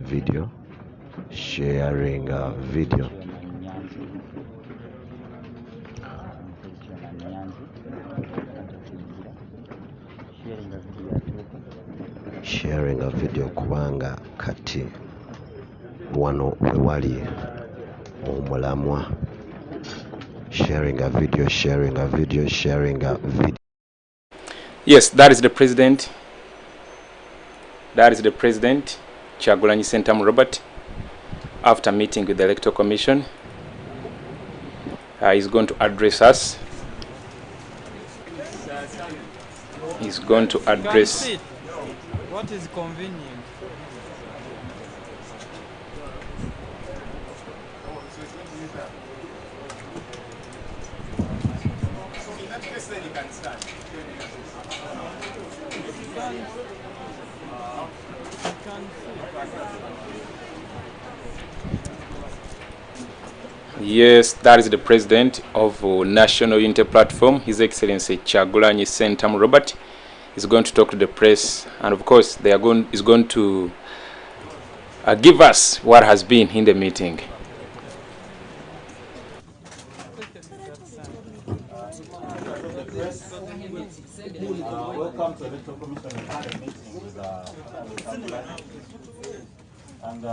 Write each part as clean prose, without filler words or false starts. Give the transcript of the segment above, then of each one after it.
video, sharing a video. Sharing a video kubanga kati wano wewali omulamwa. Sharing a video, sharing a video, sharing a video. Yes, that is the president. That is the president, Kyagulanyi Ssentamu Robert, after meeting with the Electoral Commission. He's going to address us. He's going to address. What is convenient? Yes, that is the president of National Unity Platform, His Excellency Kyagulanyi Ssentamu Robert. He's going to talk to the press, and of course, he's going to give us what has been in the meeting. Welcome to the Electoral Commission meeting with and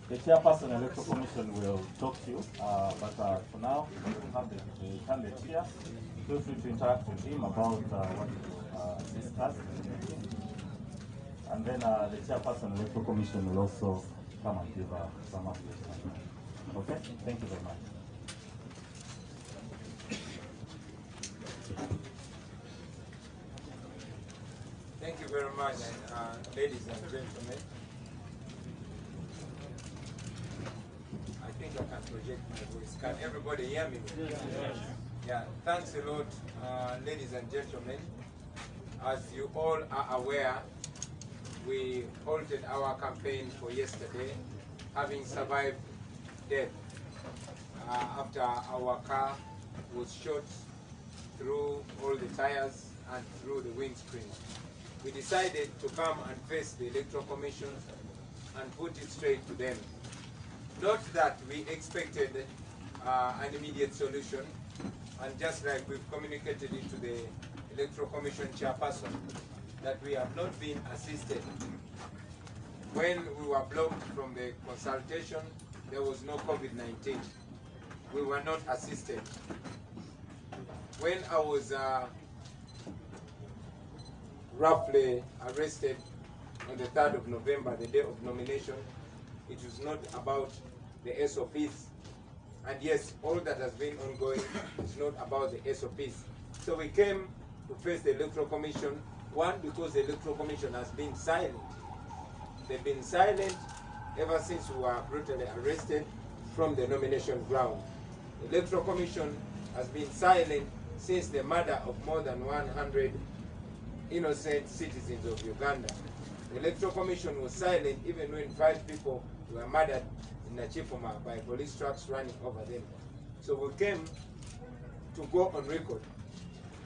the chairperson of the Electoral Commission will talk to you, but for now, we have the candidate here. Feel free to interact with him about what is discussed. And then the chairperson of the Electoral Commission will also come and give some updates. Okay? Thank you very much. Thank you very much, ladies and gentlemen. I think I can project my voice. Can everybody hear me? Yes. Yeah, thanks a lot, ladies and gentlemen. As you all are aware, we halted our campaign for yesterday, having survived death after our car was shot through all the tires and through the windscreen. We decided to come and face the Electoral Commission and put it straight to them. Not that we expected an immediate solution, and just like we've communicated it to the Electoral Commission chairperson, that we have not been assisted. When we were blocked from the consultation, there was no COVID-19. We were not assisted. When I was roughly arrested on the 3rd of November, the day of nomination, it was not about the SOPs. And yes, all that has been ongoing is not about the SOPs. So we came to face the Electoral Commission, one, because the Electoral Commission has been silent. They've been silent ever since we were brutally arrested from the nomination ground. The Electoral Commission has been silent since the murder of more than 100 innocent citizens of Uganda. The Electoral Commission was silent even when 5 people were murdered in Nachifuma by police trucks running over them. So we came to go on record.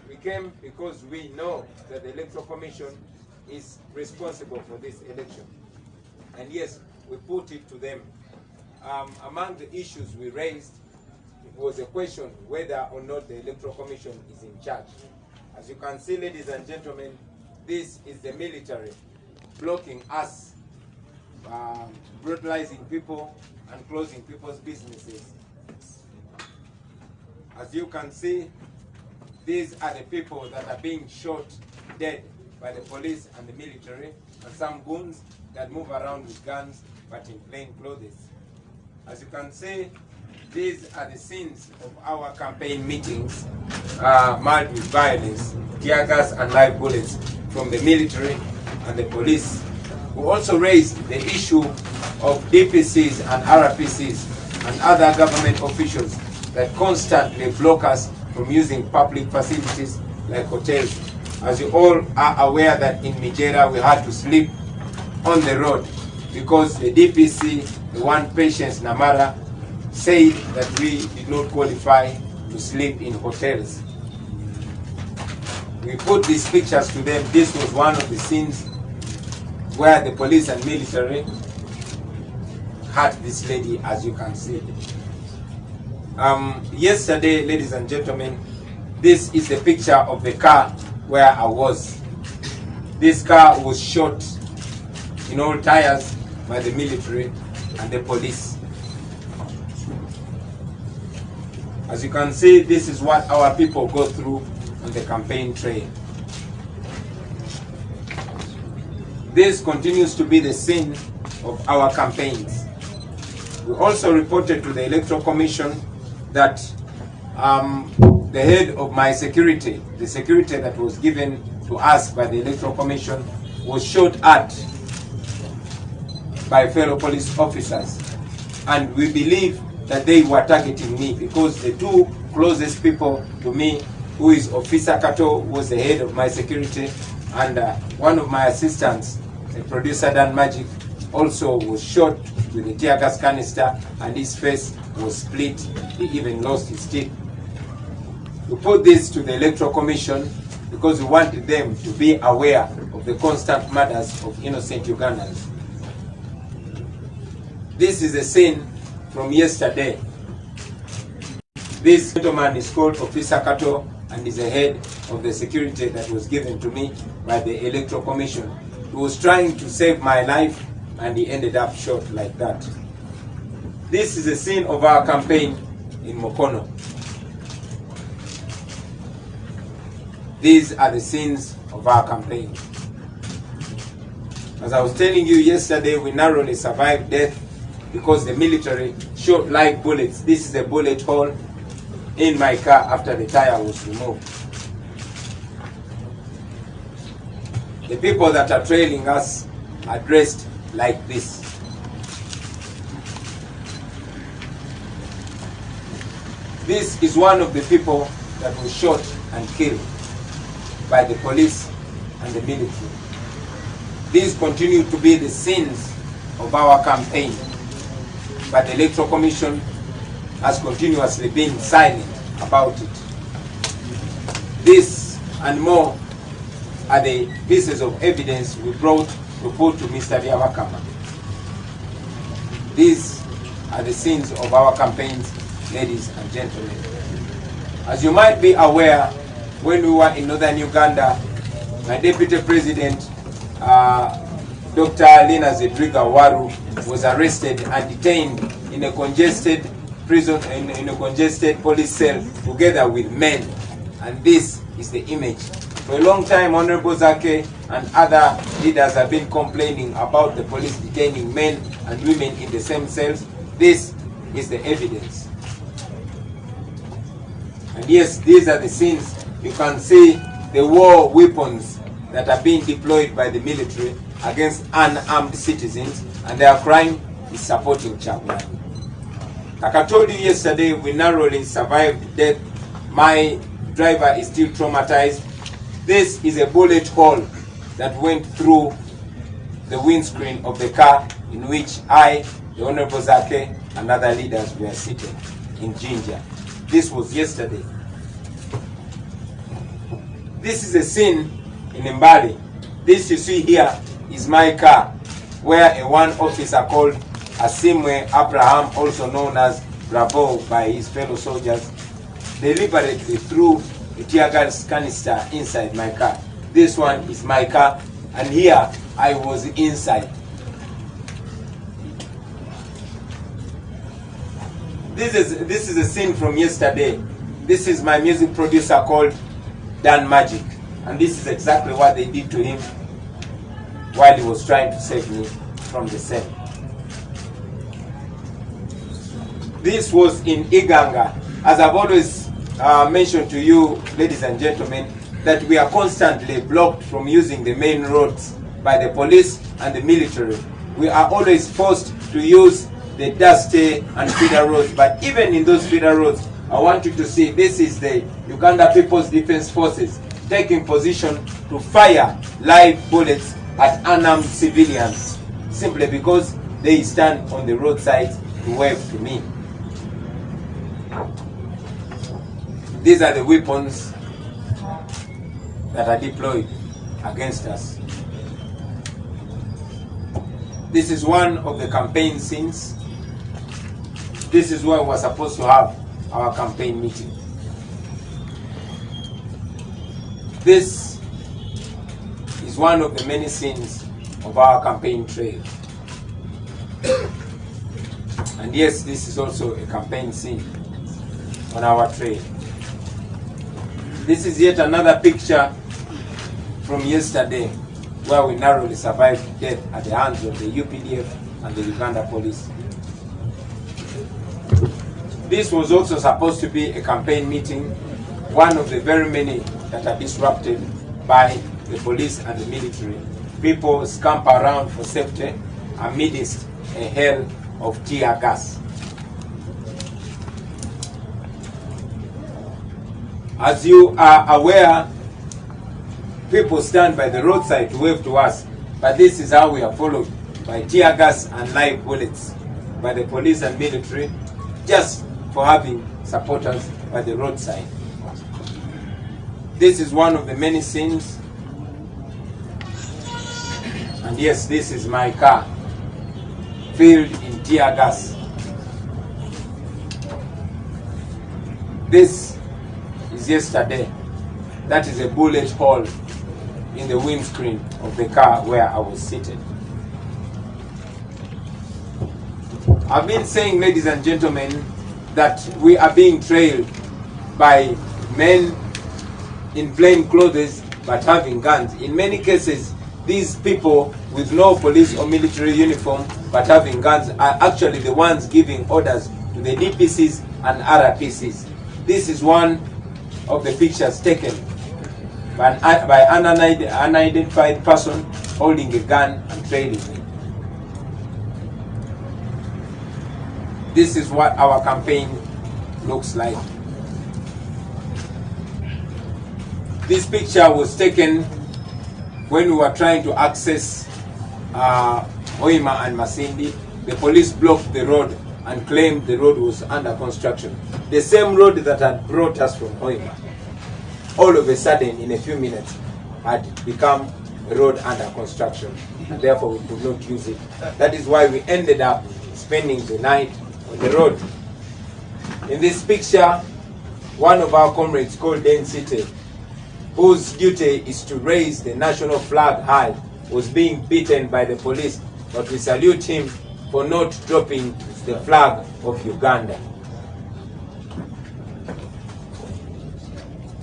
We came because we know that the Electoral Commission is responsible for this election. And yes, we put it to them. Among the issues we raised, it was a question whether or not the Electoral Commission is in charge. As you can see, ladies and gentlemen, this is the military blocking us, brutalizing people and closing people's businesses. As you can see, these are the people that are being shot dead by the police and the military, and some goons that move around with guns but in plain clothes. As you can see, these are the scenes of our campaign meetings, marred with violence, tear gas and live bullets from the military and the police. We also raised the issue of DPCs and RPCs and other government officials that constantly block us from using public facilities like hotels. As you all are aware that in Nigeria we had to sleep on the road because the DPC, the one Patience Namara, said that we did not qualify to sleep in hotels. We put these pictures to them. This was one of the scenes where the police and military hurt this lady, as you can see. Yesterday, ladies and gentlemen, this is the picture of the car where I was. This car was shot in all tires by the military and the police. As you can see, this is what our people go through on the campaign trail. This continues to be the scene of our campaigns. We also reported to the Electoral Commission that the head of my security, the security that was given to us by the Electoral Commission, was shot at by fellow police officers. And we believe that they were targeting me because the two closest people to me, who is Officer Kato, was the head of my security, and one of my assistants, the producer Dan Magic, also was shot with a tear gas canister and his face was split. He even lost his teeth. We put this to the Electoral Commission because we wanted them to be aware of the constant murders of innocent Ugandans. This is a scene from yesterday. This gentleman is called Officer Kato and is the head of the security that was given to me by the Electoral Commission. He was trying to save my life and he ended up shot like that. This is the scene of our campaign in Mukono. These are the scenes of our campaign. As I was telling you yesterday, we narrowly survived death because the military shot live bullets. This is a bullet hole in my car after the tire was removed. The people that are trailing us are dressed like this. This is one of the people that was shot and killed by the police and the military. These continue to be the scenes of our campaign, but the Electoral Commission has continuously been silent about it. This and more are the pieces of evidence we brought to put to Mr. Byabakama. These are the scenes of our campaigns, ladies and gentlemen. As you might be aware, when we were in northern Uganda, my deputy president, Dr. Lina Zedriga Waru, was arrested and detained in a congested prison, in a congested police cell together with men. And this is the image. For a long time, Honorable Zake and other leaders have been complaining about the police detaining men and women in the same cells. This is the evidence. And yes, these are the scenes. You can see the war weapons that are being deployed by the military against unarmed citizens, and their crime is supporting Chagulani. Like I told you yesterday, we narrowly survived death. My driver is still traumatized. This is a bullet hole that went through the windscreen of the car in which I, the Honorable Zake, and other leaders were seated in Jinja. This was yesterday. This is a scene in Mbali. This you see here is my car, where a one officer called Asimwe Abraham, also known as Bravo by his fellow soldiers, deliberately threw a tear gas canister inside my car. This one is my car, and here I was inside. This is a scene from yesterday. This is my music producer called Dan Magic, and this is exactly what they did to him while he was trying to save me from the cell. This was in Iganga. As I've always mentioned to you, ladies and gentlemen, that we are constantly blocked from using the main roads by the police and the military. We are always forced to use the dusty and feeder roads, but even in those feeder roads, I want you to see this is the Uganda People's Defense Forces taking position to fire live bullets at unarmed civilians simply because they stand on the roadside to wave to me. These are the weapons that are deployed against us. This is one of the campaign scenes. this is where we're supposed to have our campaign meeting. This is one of the many scenes of our campaign trail. And yes, this is also a campaign scene on our trail. This is yet another picture from yesterday where we narrowly survived death at the hands of the UPDF and the Uganda police. This was also supposed to be a campaign meeting, one of the very many that are disrupted by the police and the military. People scamper around for safety amidst a hell of tear gas. As you are aware, people stand by the roadside to wave to us, but this is how we are followed by tear gas and live bullets by the police and military just for having supporters by the roadside. This is one of the many scenes. And yes, this is my car filled in tear gas. This is yesterday. That is a bullet hole in the windscreen of the car where I was seated. I've been saying, ladies and gentlemen, that we are being trailed by men in plain clothes but having guns. In many cases, these people with no police or military uniform but having guns are actually the ones giving orders to the DPCs and RPCs. This is one of the pictures taken by an unidentified person holding a gun and trailing me. This is what our campaign looks like. This picture was taken when we were trying to access Hoima and Masindi. The police blocked the road and claimed the road was under construction. The same road that had brought us from Hoima, all of a sudden, in a few minutes, had become a road under construction, and therefore we could not use it. That is why we ended up spending the night on the road. In this picture, one of our comrades called Density, whose duty is to raise the national flag high, was being beaten by the police, but we salute him for not dropping the flag of Uganda.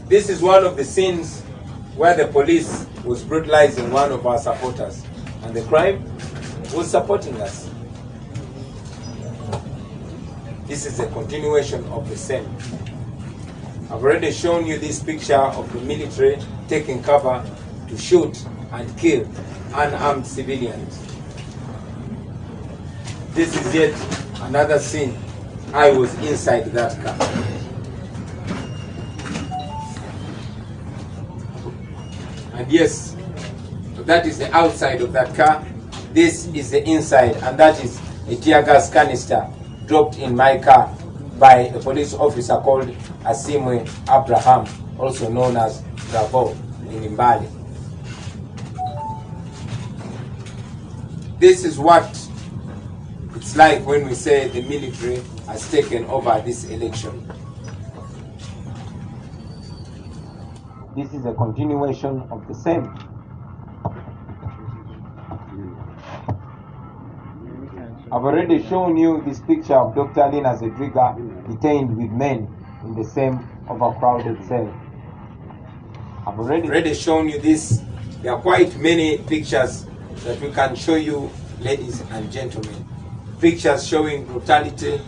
This is one of the scenes where the police was brutalizing one of our supporters, and the crime was supporting us. This is a continuation of the same. I've already shown you this picture of the military taking cover to shoot and kill unarmed civilians. This is yet another scene. I was inside that car. And yes, that is the outside of that car. This is the inside, and that is a tear gas canister dropped in my car by a police officer called Asimwe Abraham, also known as Bravo in Mbali. This is what it's like when we say the military has taken over this election. This is a continuation of the same. I've already shown you this picture of Dr. Lina Zedriga detained with men in the same overcrowded cell. I've already shown you this. There are quite many pictures that we can show you, ladies and gentlemen. Pictures showing brutality,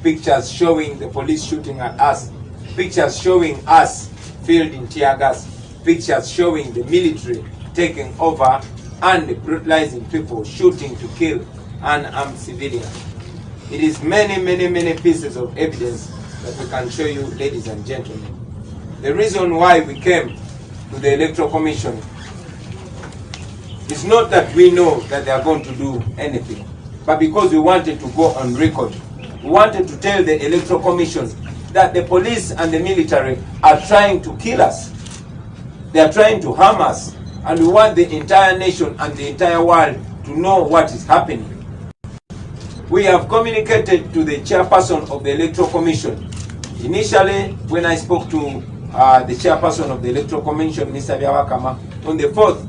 pictures showing the police shooting at us, pictures showing us filled in tear gas, pictures showing the military taking over and brutalizing people, shooting to kill unarmed civilians. It is many pieces of evidence that we can show you, ladies and gentlemen. The reason why we came to the Electoral Commission is not that we know that they are going to do anything, but because we wanted to go on record. We wanted to tell the Electoral Commission that the police and the military are trying to kill us. They are trying to harm us, and we want the entire nation and the entire world to know what is happening. We have communicated to the chairperson of the Electoral Commission. Initially, when I spoke to the chairperson of the Electoral Commission, Mr. Byabakama, on the 4th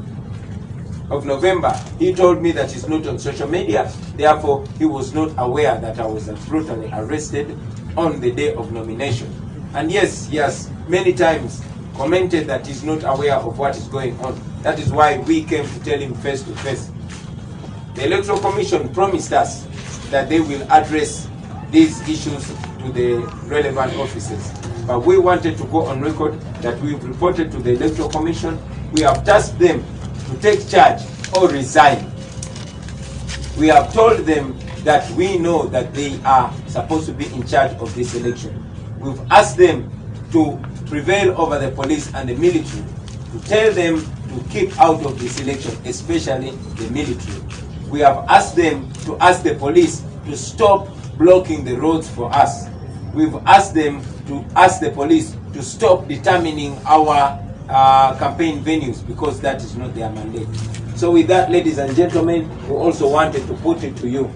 of November, he told me that he's not on social media, therefore he was not aware that I was brutally arrested on the day of nomination. And yes, he has many times commented that he's not aware of what is going on. That is why we came to tell him face to face. The Electoral Commission promised us that they will address these issues to the relevant officers. But we wanted to go on record that we've reported to the Electoral Commission. We have tasked them to take charge or resign. We have told them that we know that they are supposed to be in charge of this election. We've asked them to prevail over the police and the military, to tell them to keep out of this election, especially the military. We have asked them to ask the police to stop blocking the roads for us. We've asked them to ask the police to stop determining our campaign venues, because that is not their mandate. So with that, ladies and gentlemen, we also wanted to put it to you.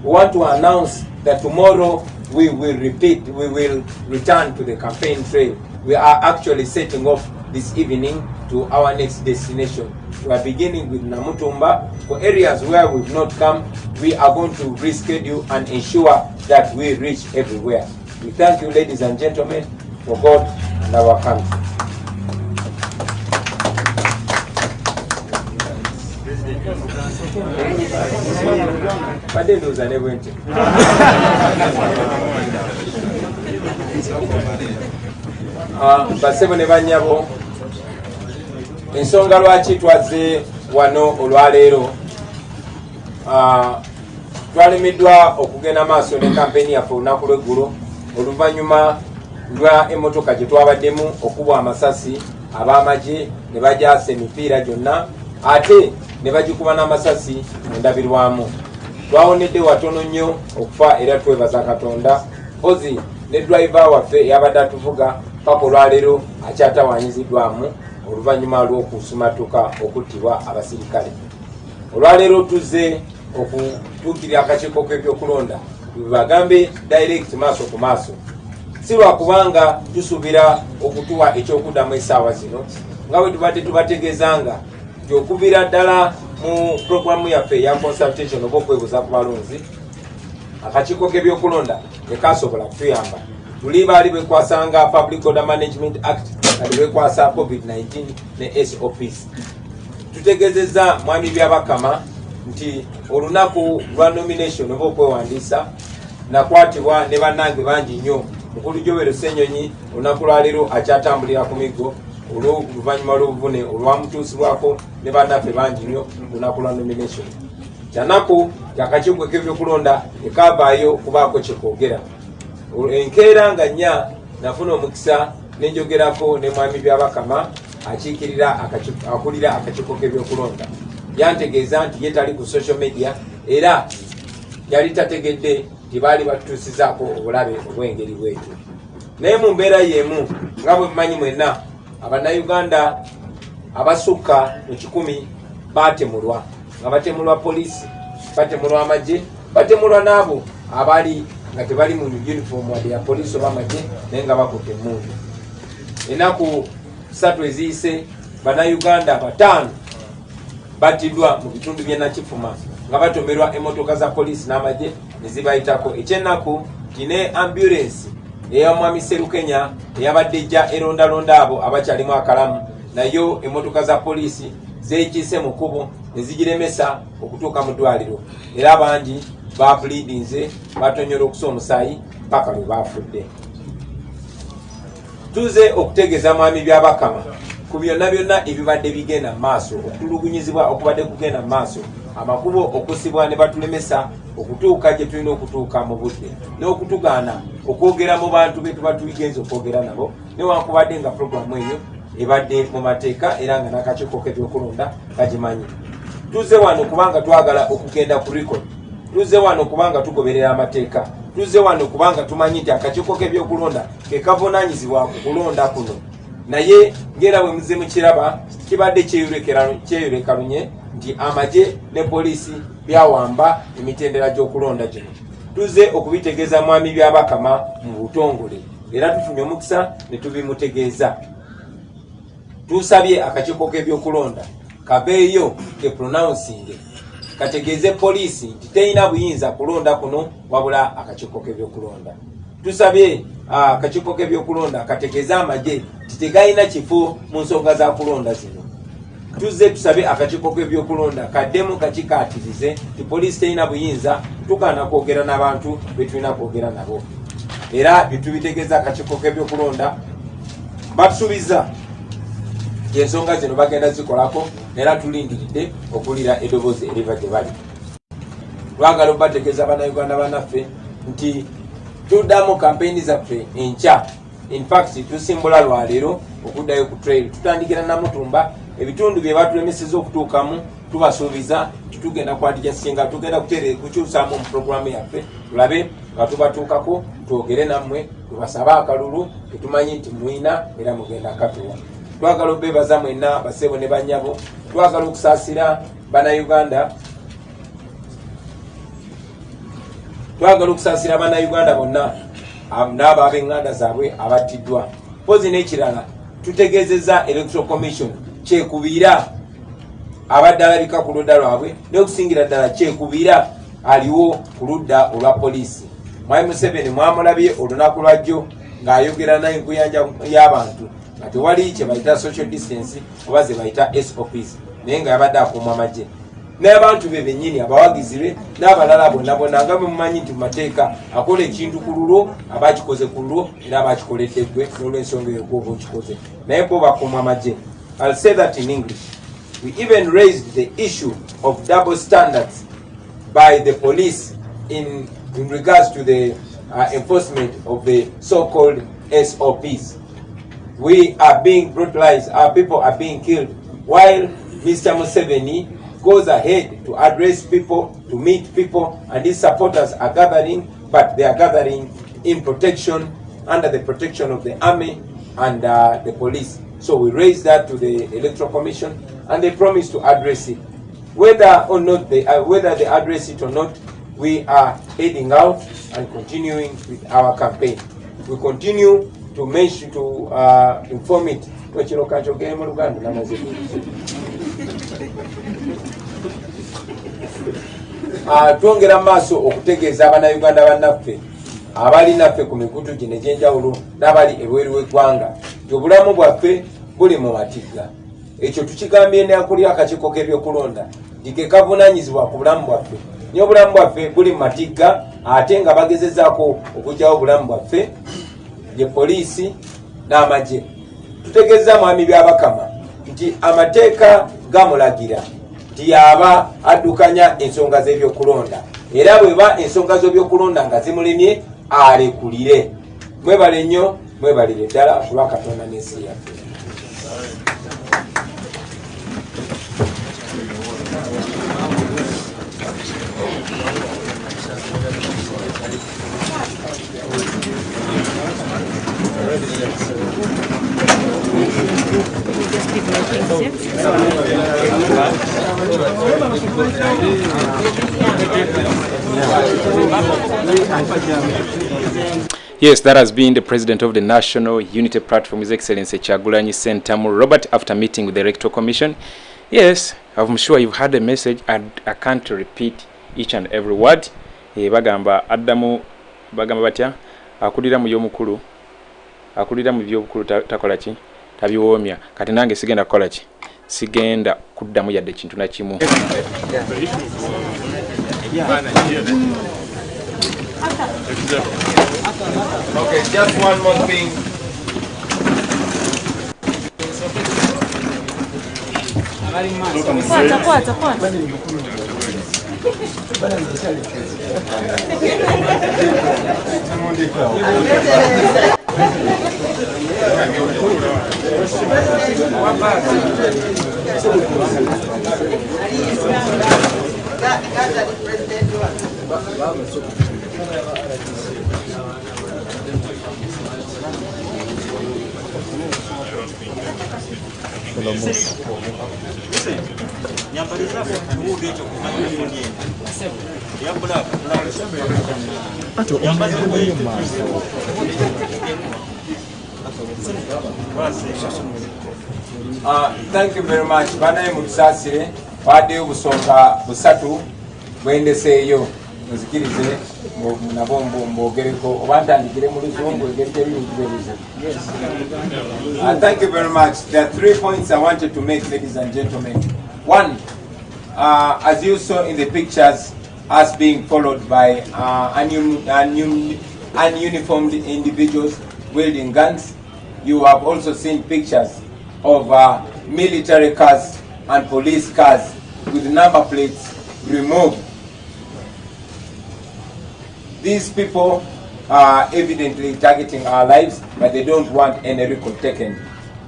We want to announce that tomorrow we will return to the campaign trail. We are actually setting off this evening to our next destination. We are beginning with Namutumba. For areas where we've not come, we are going to reschedule and ensure that we reach everywhere. We thank you, ladies and gentlemen, for God and our country. Basebo ne banyabo, ensonga lwaki twaze wano olwaleero, twalemeddwa okugenda maaso ne kampeni yaffe olunaku lw'eggulo oluvannyuma lwa emmotoka gye twabaddemu okubwa amasasi ab'amagye ne bajaasa emipiira gyonna ate ne bagikuba n'amasasi mu ndabirwamu. Twawonedde watono nnyo okufa era twebaza Katonda. Mpozi ne driver waffe eyabadde atuvuga papa olwaleero akyatawaanyiziddwamu oluvannyuma lw'okusumatuka okuttibwa abasirikale. Olwaleero tuzze okutuukirira akakiiko k'ebyokulonda tubagambe direct maaso ku maaso, si lwakubanga tusuubira okutuwa ekyokuddamu essaawa zino nga bwe tubadde tubategeezanga nti okuviira ddala mu programu yaffe eya consultation oba okwebuuza ku balonzi, akakiiko k'ebyokulonda tekasobola kutuyamba. Tuli baali bekwasanga Public Order Management Act kati bekwasa COVID-19 ne SOPs. Tutegeezezza mwami Byabakama nti olunaku lwa nomination oba okwewandiisa nakwatibwa ne bannange bangi nnyo. Mukulu Jobero Ssenyonyi olunaku lwaleero akyatambulira ku miggo olw'oluvannyuma lw'obuvune olwamutuusibwako ne bannaffe bangi nnyo olunaku lwa nomination. Kyanaku kyakakiiko k'ebyokulonda ekavaayo kubaako kyekoogera. Enkeera nga nnya nafuna omukisa nenjogerako ne mwami Byabakama akulira akakiiko k'ebyokulonda. Yantegeeza nti ye tali ku social media era yali tategedde nti baali batutuusizaako obulabe obw'engeri bwetyo. Naye mu mbeera y'emu nga bwe mumanyi mwenna, Abannayuganda abasukka mu 100 baatemulwa, nga batemulwa poliisi, batemulwa amagye, batemulwa n'abo abaali nga tebali mu uniform wadde ya poliisi oba amagye naye nga bakutte emmundu. Ennaku 3 eziyise Bannayuganda 5 battiddwa mu bitundu by'e Nakifuma nga batomerwa emmotoka za poliisi n'amagye ne zibayitako. Ekyennaku tine ambulance eya mwami Serukenya eyabadde ejja erondalonda abo abakyalimu akalamu, nayo emmotoka za poliisi zeekiise mu kkubo ne zigiremesa okutuuka mu ddwaliro, era abangi babulidinze batonyola okusa omusaayi paka lwe baafudde. Tuze okutegeeza mwami Byabakama ku byonna byonna ebibadde bigenda mu maaso, okutulugunyizibwa okubadde kugenda mu maaso, amakubo okusibwa ne batulemesa okutuuka gye tulina okutuuka mu budde, n'okutugaana okwogera mu bantu be tuba tuligenza okwogera nabo, newankubadde nga puroguramu eyo ebadde mu mateeka era nga n'akakiiko k'ebyokulonda kagimanyi. Tuze wano kubanga twagala okugenda ku record, tuze wano kubanga tugoberera amateeka, tuze wano kubanga tumanyi nti akakiiko k'ebyokulonda ke kavunaanyizibwa ku kulonda kuno. Naye ngera bwe muze mukiraba kibadde kyeyulekalunye nti amagye ne poliisi byawamba emitendera gy'okulonda gino. tuze okubitegeeza mwami byabakama mu butongole era tufunye omukisa ne tubimutegeeza. Tusabye akakiiko k'ebyokulonda kabeeyo ke pronouncing kategeeze poliisi nti terina buyinza kulonda kuno wabula akakiiko k'ebyokulonda. Tusabye akakiiko k'ebyokulonda kategeeze amagye nti tegalina kifo mu nsonga za kulonda zino. Tuze tusabe akakiiko k'ebyokulonda kaddemu kakikaatirize ti poliisi terina buyinza tugaana kwogera n'abantu be tulina kwogera nabo. Era bitubitegeeza akakiiko k'ebyokulonda batusuubiza ensonga zino bagenda zikolako era tulindiridde okuwulira eddoboozi eriva gye bali. Twagala okubategeeza bannayuganda bannaffe nti tuddamu kampeyini zaffe enkya. In fact tusimbula lwaleero okuddayo ku trail tutandikira Namutumba ebitundu bye batulemeseza okutuukamu tubasuubiza tugenda kwatija singa tugenda kukyusaamu mu puroguramu yaffe tulabe nga tubatuukako twogere nammwe tubasaba akalulu tetumanyi nti mwina era mugenda katuwa. Twagala obeebaza mwenna basebo ne banyabo. Twagala okusaasira bannayuganda. Twagala okusaasira bannayuganda bonna n'abo ab'eŋŋanda zaabwe abattiddwa. Pozi n'ekirala tutegeezezza Electoral Commission kyekubiira abadde alabika ku ludda lwabwe n'okusingira ddala kyekubiira aliwo ku ludda olwa poliisi. Mwami Museveni mwamulabye olunaku lwajjo ng'ayogera n'enkuyanja y'abantu nga tewali kye bayita social distance oba ze bayita SOPs naye nga yabadde akuuma amagye n'abantu be bennyini abawagizi be n'abalala bonna bonna nga bwe mumanyi nti mu mateeka akola ekintu ku lulwo abakikoze ku lulwo era abakikoledde ggwe n'olw'ensonga eyo gwoba okikoze naye bo bakuuma amagye. I'll say that in English. We even raised the issue of double standards by the police in regards to the enforcement of the so-called SOPs. We are being brutalized, our people are being killed, while Mr. Museveni goes ahead to address people, to meet people, and his supporters are gathering, but they are gathering in protection, under the protection of the army and the police. So we raised that to the Electoral Commission, and they promised to address it. Whether or not whether they address it or not, we are heading out and continuing with our campaign. We continue to mention, to inform it. Twongera maaso okutegeeza abannayuganda bannaffe abali naffe ku mikutu gino egy'enjawulo n'abali ebweru w'eggwanga nti obulamu bwaffe buli mu matigga. Ekyo tukigambye n'akuli akakiiko k'ebyokulonda nti ke kavunaanyizibwa ku bulamu bwaffe. Naye obulamu bwaffe buli mu matigga ate nga bagezezzaako okuggyawo obulamu bwaffe ye poliisi n'amagye. Tutegeeza mwami byabakama nti amateeka gamulagira nti yaba addukanya ensonga z'ebyokulonda era bweba ensonga z'ebyokulonda nga zimulemye alekulire. Mwebale nnyo, mwebalire ddala kulwa Katonda n'ensi yaffe. Yes, that has been the president of the National Unity Platform, His Excellency Kyagulanyi Ssentamu Robert, after meeting with the Electoral Commission. Yes, I'm sure you've heard the message, and I can't repeat each and every word. Bagamba addamu bagamba batya akulira mu by'omukulu akulira mu by'obukulu takola ki tabiwoomya. Kati nange sigenda kukola ki sigenda kuddamu yadde kintu na kimu. Okay, just one more thing. Thank you very much. Banaye mutusasire waddeyo busonga busatu bwendeseeyo muzikirize nabo mbogereko oba ntandikire mu luzungu engeri gyebintu byebize. Thank you very much. There are 3 points I wanted to make, ladies and gentlemen. One, as you saw in the pictures, us being followed by ununiformed individuals wielding guns. You have also seen pictures of military cars and police cars with number plates removed. These people are evidently targeting our lives, but they don't want any record taken.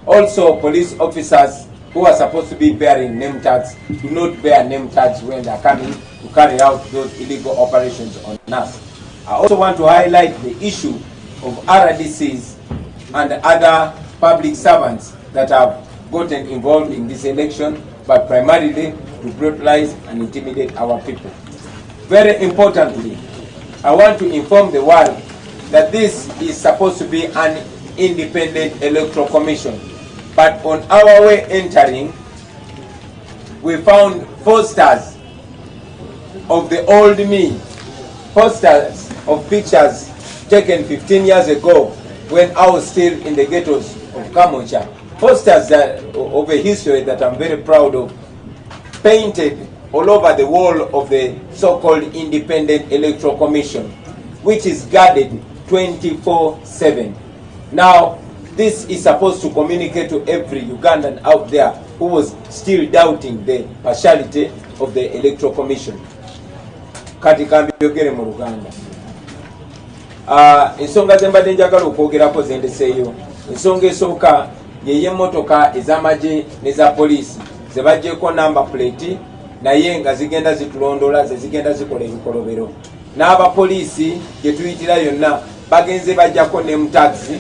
Also, police officers who are supposed to be bearing name tags do not bear name tags when they are coming to carry out those illegal operations on us. I also want to highlight the issue of RDCs and other public servants that have gotten involved in this election, but primarily to brutalize and intimidate our people. Very importantly, I want to inform the world that this is supposed to be an independent electoral commission. But on our way entering, we found posters of the old me, posters of pictures taken 15 years ago when I was still in the ghettos of Kamocha. Posters of a history that I'm very proud of, painted all over the wall of the so-called Independent Electoral Commission, which is guarded 24/7. Now, this is supposed to communicate to every Ugandan out there who was still doubting the partiality of the Electoral Commission. Kati kambi yogere mu Uganda. Ensonga zembadde njagala okwogerako zendeseeyo. Ensonga esooka yeye emmotoka ez'amagye n'eza poliisi zebaggyeko number plate naye nga zigenda zitulondola ze zigenda zikola ebikolobero. N'abapoliisi gye tuyitira yonna bagenze bajjako name tags,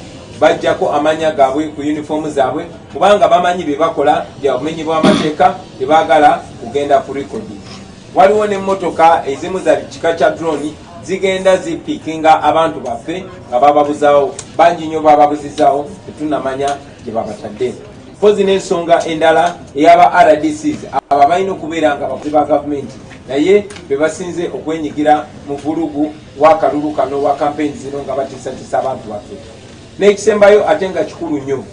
bajjako amanya gaabwe ku uniform zaabwe kubanga bamanyi bye bakola bya bumenyi bw'amateeka tebaagala kugenda ku rekodi. Waliwo n'emmotoka ezimu za kika kya drone zigenda zipikinga abantu baffe nga bababuzaawo, bangi nnyo bababuzizaawo tetunamanya gye babatadde. Mpozi n'ensonga endala ey'aba RDCs abo balina okubeera nga bakozi ba gavumenti naye be basinze okwenyigira mu vulugu w'akalulu kano wa campaign zino nga batiisatiisa abantu baffe. N'ekisembayo ate nga kikulu nnyo,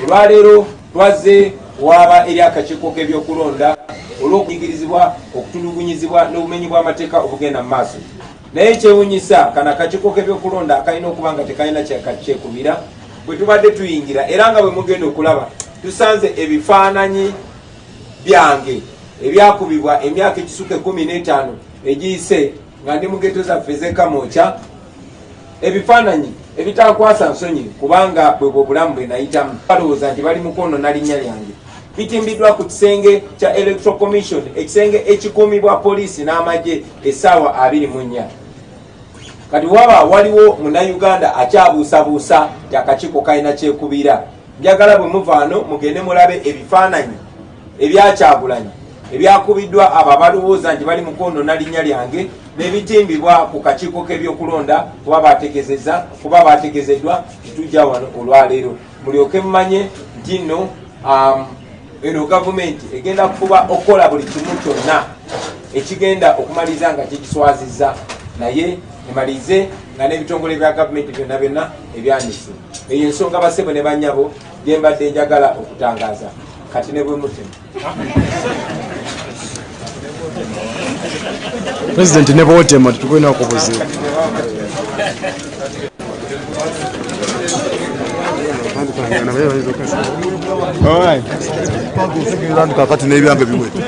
olwaleero twaze waba eri akakiiko k'ebyokulonda olw'okunyigirizibwa okutulugunyizibwa n'obumenyi bw'amateeka obugenda mu maaso. Naye kyewunyisa kana akakiiko k'ebyokulonda akalina okuba nga tekalina kyekubira bwe tubadde tuyingira era nga bwe mugenda okulaba tusanze ebifaananyi byange ebyakubibwa emyaka ekisuka 15 egiyise nga ndi mu geto zaffe z'Kamoocha, ebifaananyi ebitakwasa nsonyi kubanga bwe bw'obulamu bwe nayitamu. Balowooza nti bali mukono na linnya lyange. Bitimbiddwa ku kisenge kya Electoral Commission, ekisenge ekikuumibwa poliisi n'amagye essaawa 24. Kati waba waliwo munnayuganda akyabuusabuusa nti akakiiko kalina kyekubira, njagala bwe muvaano mugende mulabe ebifaananyi ebyakyagulanyi ebyakubiddwa abo abalowooza nti bali mukono na linnya lyange n'ebitimbibwa ku kakiiko k'ebyokulonda kuba bategezeddwa titujja wano olwaleero. Mulyoke mumanye nti nno eno gavumenti egenda kufuba okukola buli kimu kyonna ekigenda okumaliza nga kigiswazizza, naye emalize nga n'ebitongole bya gavumenti byonna byonna ebyandise. Eyo ensonga basebo ne bannyabo gye mbadde njagala okutangaaza. Kati ne bwe mutema President ne bwotema tetukwina okubuzibu. Kakati n'ebyange biwete.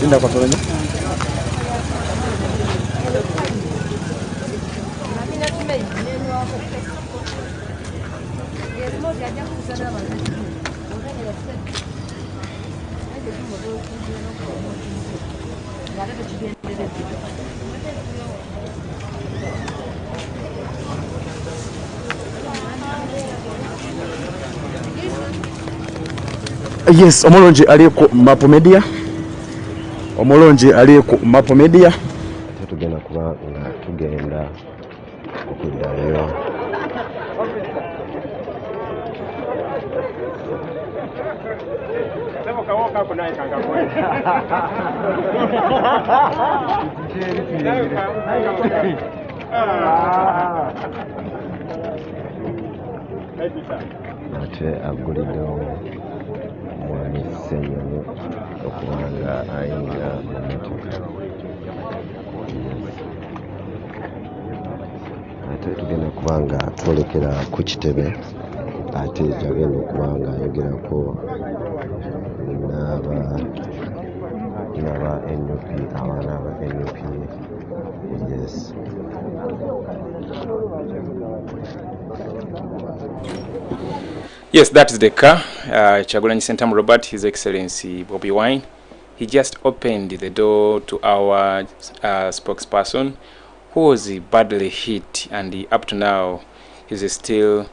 Tinda kwa tolenya. Yes, omulonji ali ku Mapu Media. Omulonji ali ku Mapu Media. Tugenda kuba nga tugenda okuddayo. Ate aguliddewo mwami Ssenyonyi okubanga ayinga mu motoka. Ate tugenda kuba nga twolekera ku kitebe ate gyagenda okuba nga ayogerako n'aba NUP, abaana aba NUP. Yes. Yes, that is the car. Kyagulanyi Ssentamu Robert, His Excellency Bobiwine. He just opened the door to our spokesperson, who was badly hit, and up to now he's still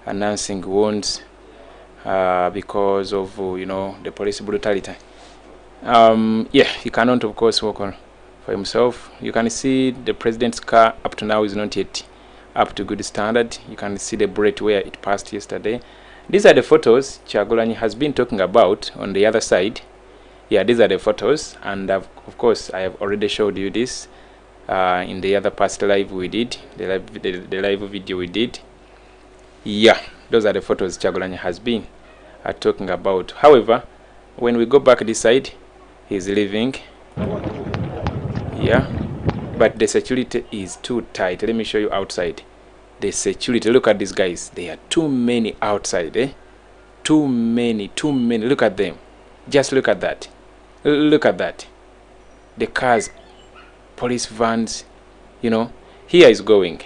announcing wounds because of the police brutality. Yeah, he cannot of course walk on for himself. You can see the president's car up to now is not yet up to good standard. You can see the bullet where it passed yesterday. These are the photos Kyagulanyi has been talking about on the other side. Yeah, these are the photos, and of course I have already showed you this in the other past live we did, the live video we did. Yeah, those are the photos Kyagulanyi has been talking about. However, when we go back this side, he's leaving. Yeah, but the security is too tight. Let me show you outside. The security, look at these guys. They are too many outside, eh? Too many. Look at them. Just look at that. Look at that. The cars, police vans, here is going.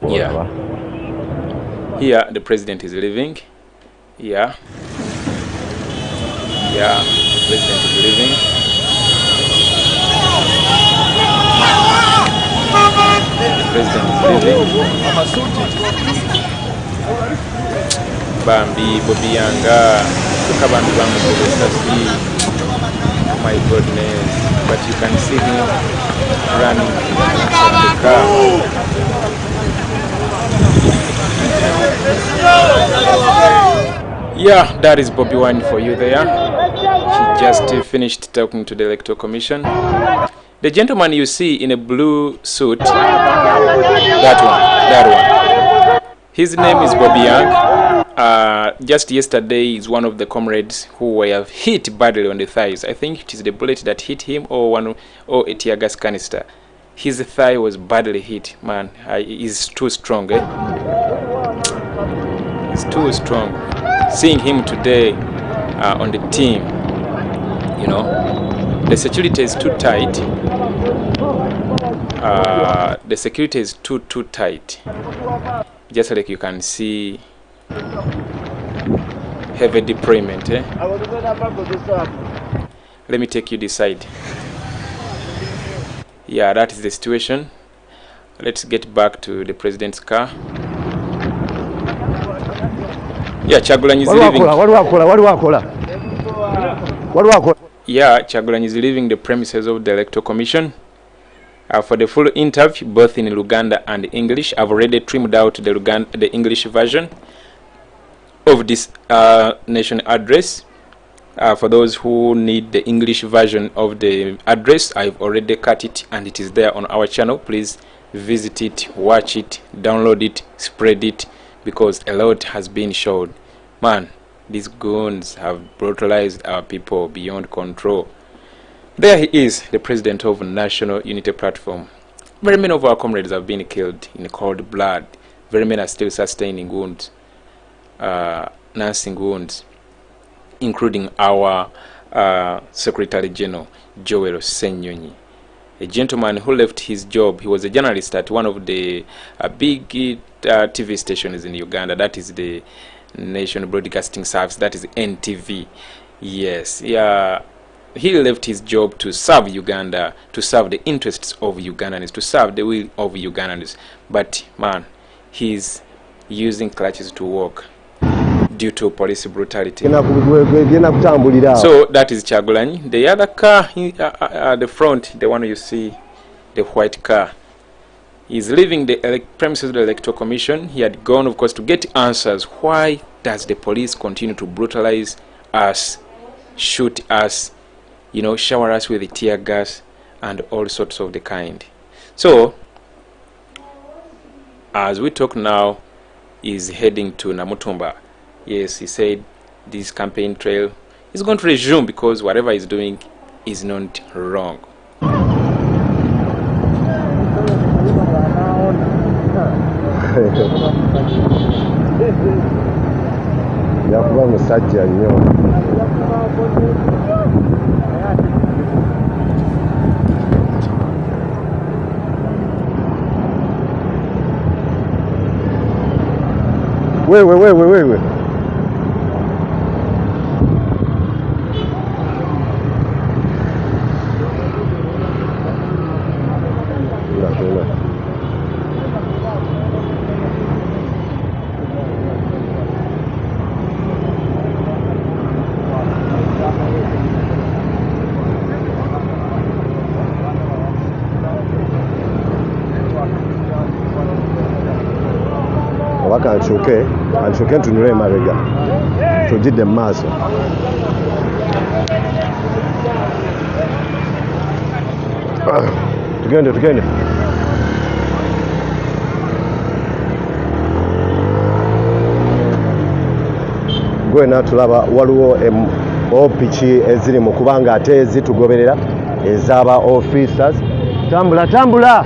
Yeah. Here the president is leaving. Yeah. Yeah, the president is leaving. The president is leaving. Bambi, Bobiyanga, look at Bambi, oh my goodness. But you can see him running inside the car. Yeah, that is Bobiwine for you there. He just finished talking to the Electoral Commission. The gentleman you see in a blue suit, that one. His name is Bobiwine. Just yesterday is one of the comrades who were hit badly on the thighs. I think it is the bullet that hit him or a tear gas canister. His thigh was badly hit. Man, he's too strong, eh? He's too strong. Seeing him today on the team, the security is too tight. The security is too tight. Just like you can see, heavy deployment. Eh? Let me take you this side. Yeah, that is the situation. Let's get back to the president's car. Yeah, Kyagulanyi is leaving. Yeah, Kyagulanyi is leaving the premises of the Electoral Commission. For the full interview, both in Luganda and English, I've already trimmed out the English version of this nation address. For those who need the English version of the address, I've already cut it and it is there on our channel. Please visit it, watch it, download it, spread it, because a lot has been shown. Man, these goons have brutalized our people beyond control. There he is, the president of National Unity Platform. Very many of our comrades have been killed in cold blood. Very many are still sustaining wounds, nursing wounds, including our Secretary General, Joel Ssenyonyi. A gentleman who left his job. He was a journalist at one of the big TV stations in Uganda. That is the National Broadcasting Service. That is NTV. Yes, yeah. He left his job to serve Uganda, to serve the interests of Ugandans, to serve the will of Ugandans. But man, he's using crutches to walk. due to police brutality. So that is Kyagulanyi. The other car at the front, the one you see, the white car, is leaving the premises of the Electoral Commission. He had gone, of course, to get answers. Why does the police continue to brutalize us, shoot us, you know, shower us with the tear gas and all sorts of the kind? So, as we talk now, he's heading to Namutumba. Yes, he said this campaign trail is going to resume because whatever he's doing is not wrong. yakuba musajja nnyo. Wewe kankyuke ntunule emabega tujidde mu maaso. Tugende. Gwe natulaba waliwo opiki eziri mu kubanga ate zitugoberera ezaba officers. Tambula.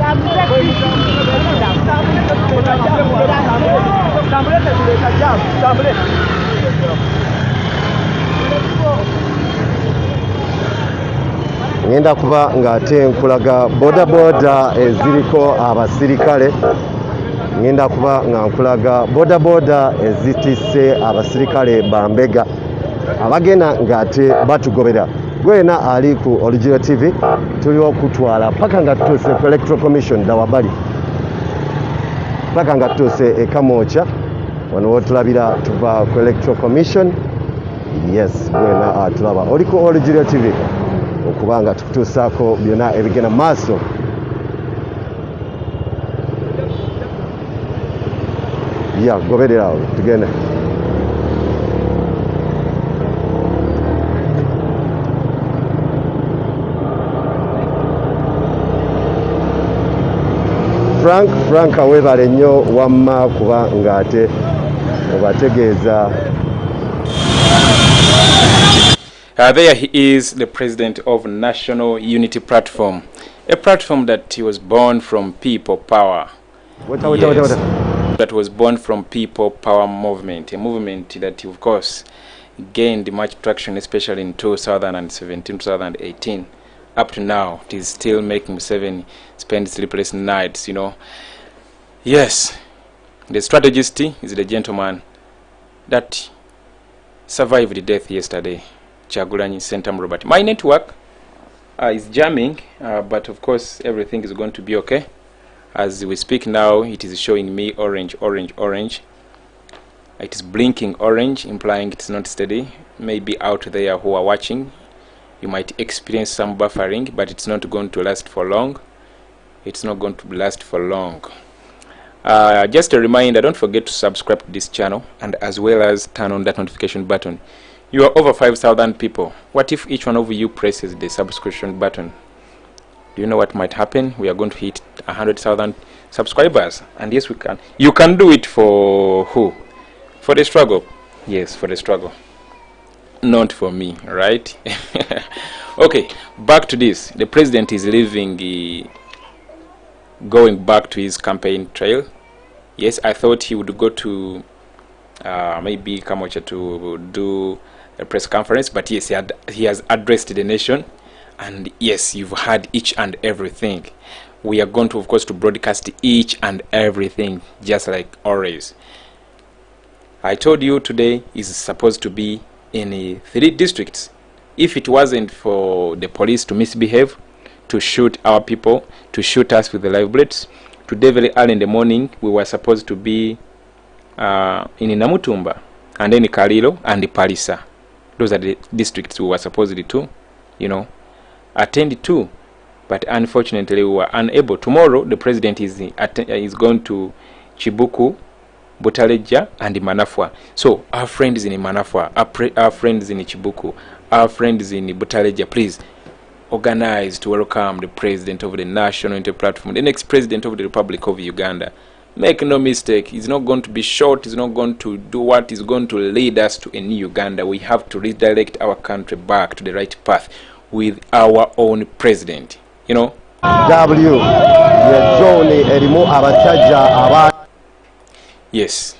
Ngenda kuba ng'ate nkulaga bodaboda eziriko abasirikale. Ngenda kuba nga nkulaga bodaboda ezitisse abasirikale bambega abagenda ng'ate batugobera. Gwena ali ku Original TV tuli okutwala paka nga tutuuse ku Electoral Commission dawabali. Paka nga tutuuse e Kamoocha wano wotulabira tuva ku Electoral Commission. Yes, gwena atulaba oli ku Original TV okubanga tukutuusaako byonna ebigenda maaso. Ya goberera tugende. Frank webale nnyo wamma kuba ng'ate obategeeza. There he is, the president of National Unity Platform, a platform that he was born from people power. That was born from people power movement, a movement that of course gained much traction, especially in 2017, 2018. Up to now, it is still making Museveni spend sleepless nights, you know. Yes, the strategist is the gentleman that survived death yesterday, Kyagulanyi Sentamu Robert. My network is jamming, but of course everything is going to be okay. As we speak now, it is showing me orange. It is blinking orange, implying it's not steady. Maybe out there who are watching, you might experience some buffering, but it's not going to last for long. It's not going to last for long. Just a reminder, don't forget to subscribe to this channel and as well as turn on that notification button. You are over 5,000 people. What if each one of you presses the subscription button? Do you know what might happen? We are going to hit 100,000 subscribers. And yes, we can. You can do it for who? For the struggle. Yes, for the struggle. Not for me, right? Okay, back to this. The president is leaving, going back to his campaign trail. Yes, I thought he would go to maybe Kamoocha to do a press conference, but yes, he has addressed the nation. And yes, you've heard each and everything. We are going to, of course, to broadcast each and everything, just like always. I told you today is supposed to be in 3 districts. If it wasn't for the police to misbehave, to shoot our people, to shoot us with the live bullets, today very early in the morning we were supposed to be in Namutumba. and then Kalilo and Palisa. Those are the districts we were supposedly to, attend to, but unfortunately we were unable. Tomorrow the president is going to Chibuku, Butaleja and Manafwa. So our friends in Manafwa, our friends in Chibuku, our friends in Butaleja, please organize to welcome the president of the National Unity Platform, the next president of the Republic of Uganda. Make no mistake, he's not going to be short, he's not going to do what is going to lead us to a new Uganda. We have to redirect our country back to the right path with our own president, W ye zone erimu abasajja aba. Yes.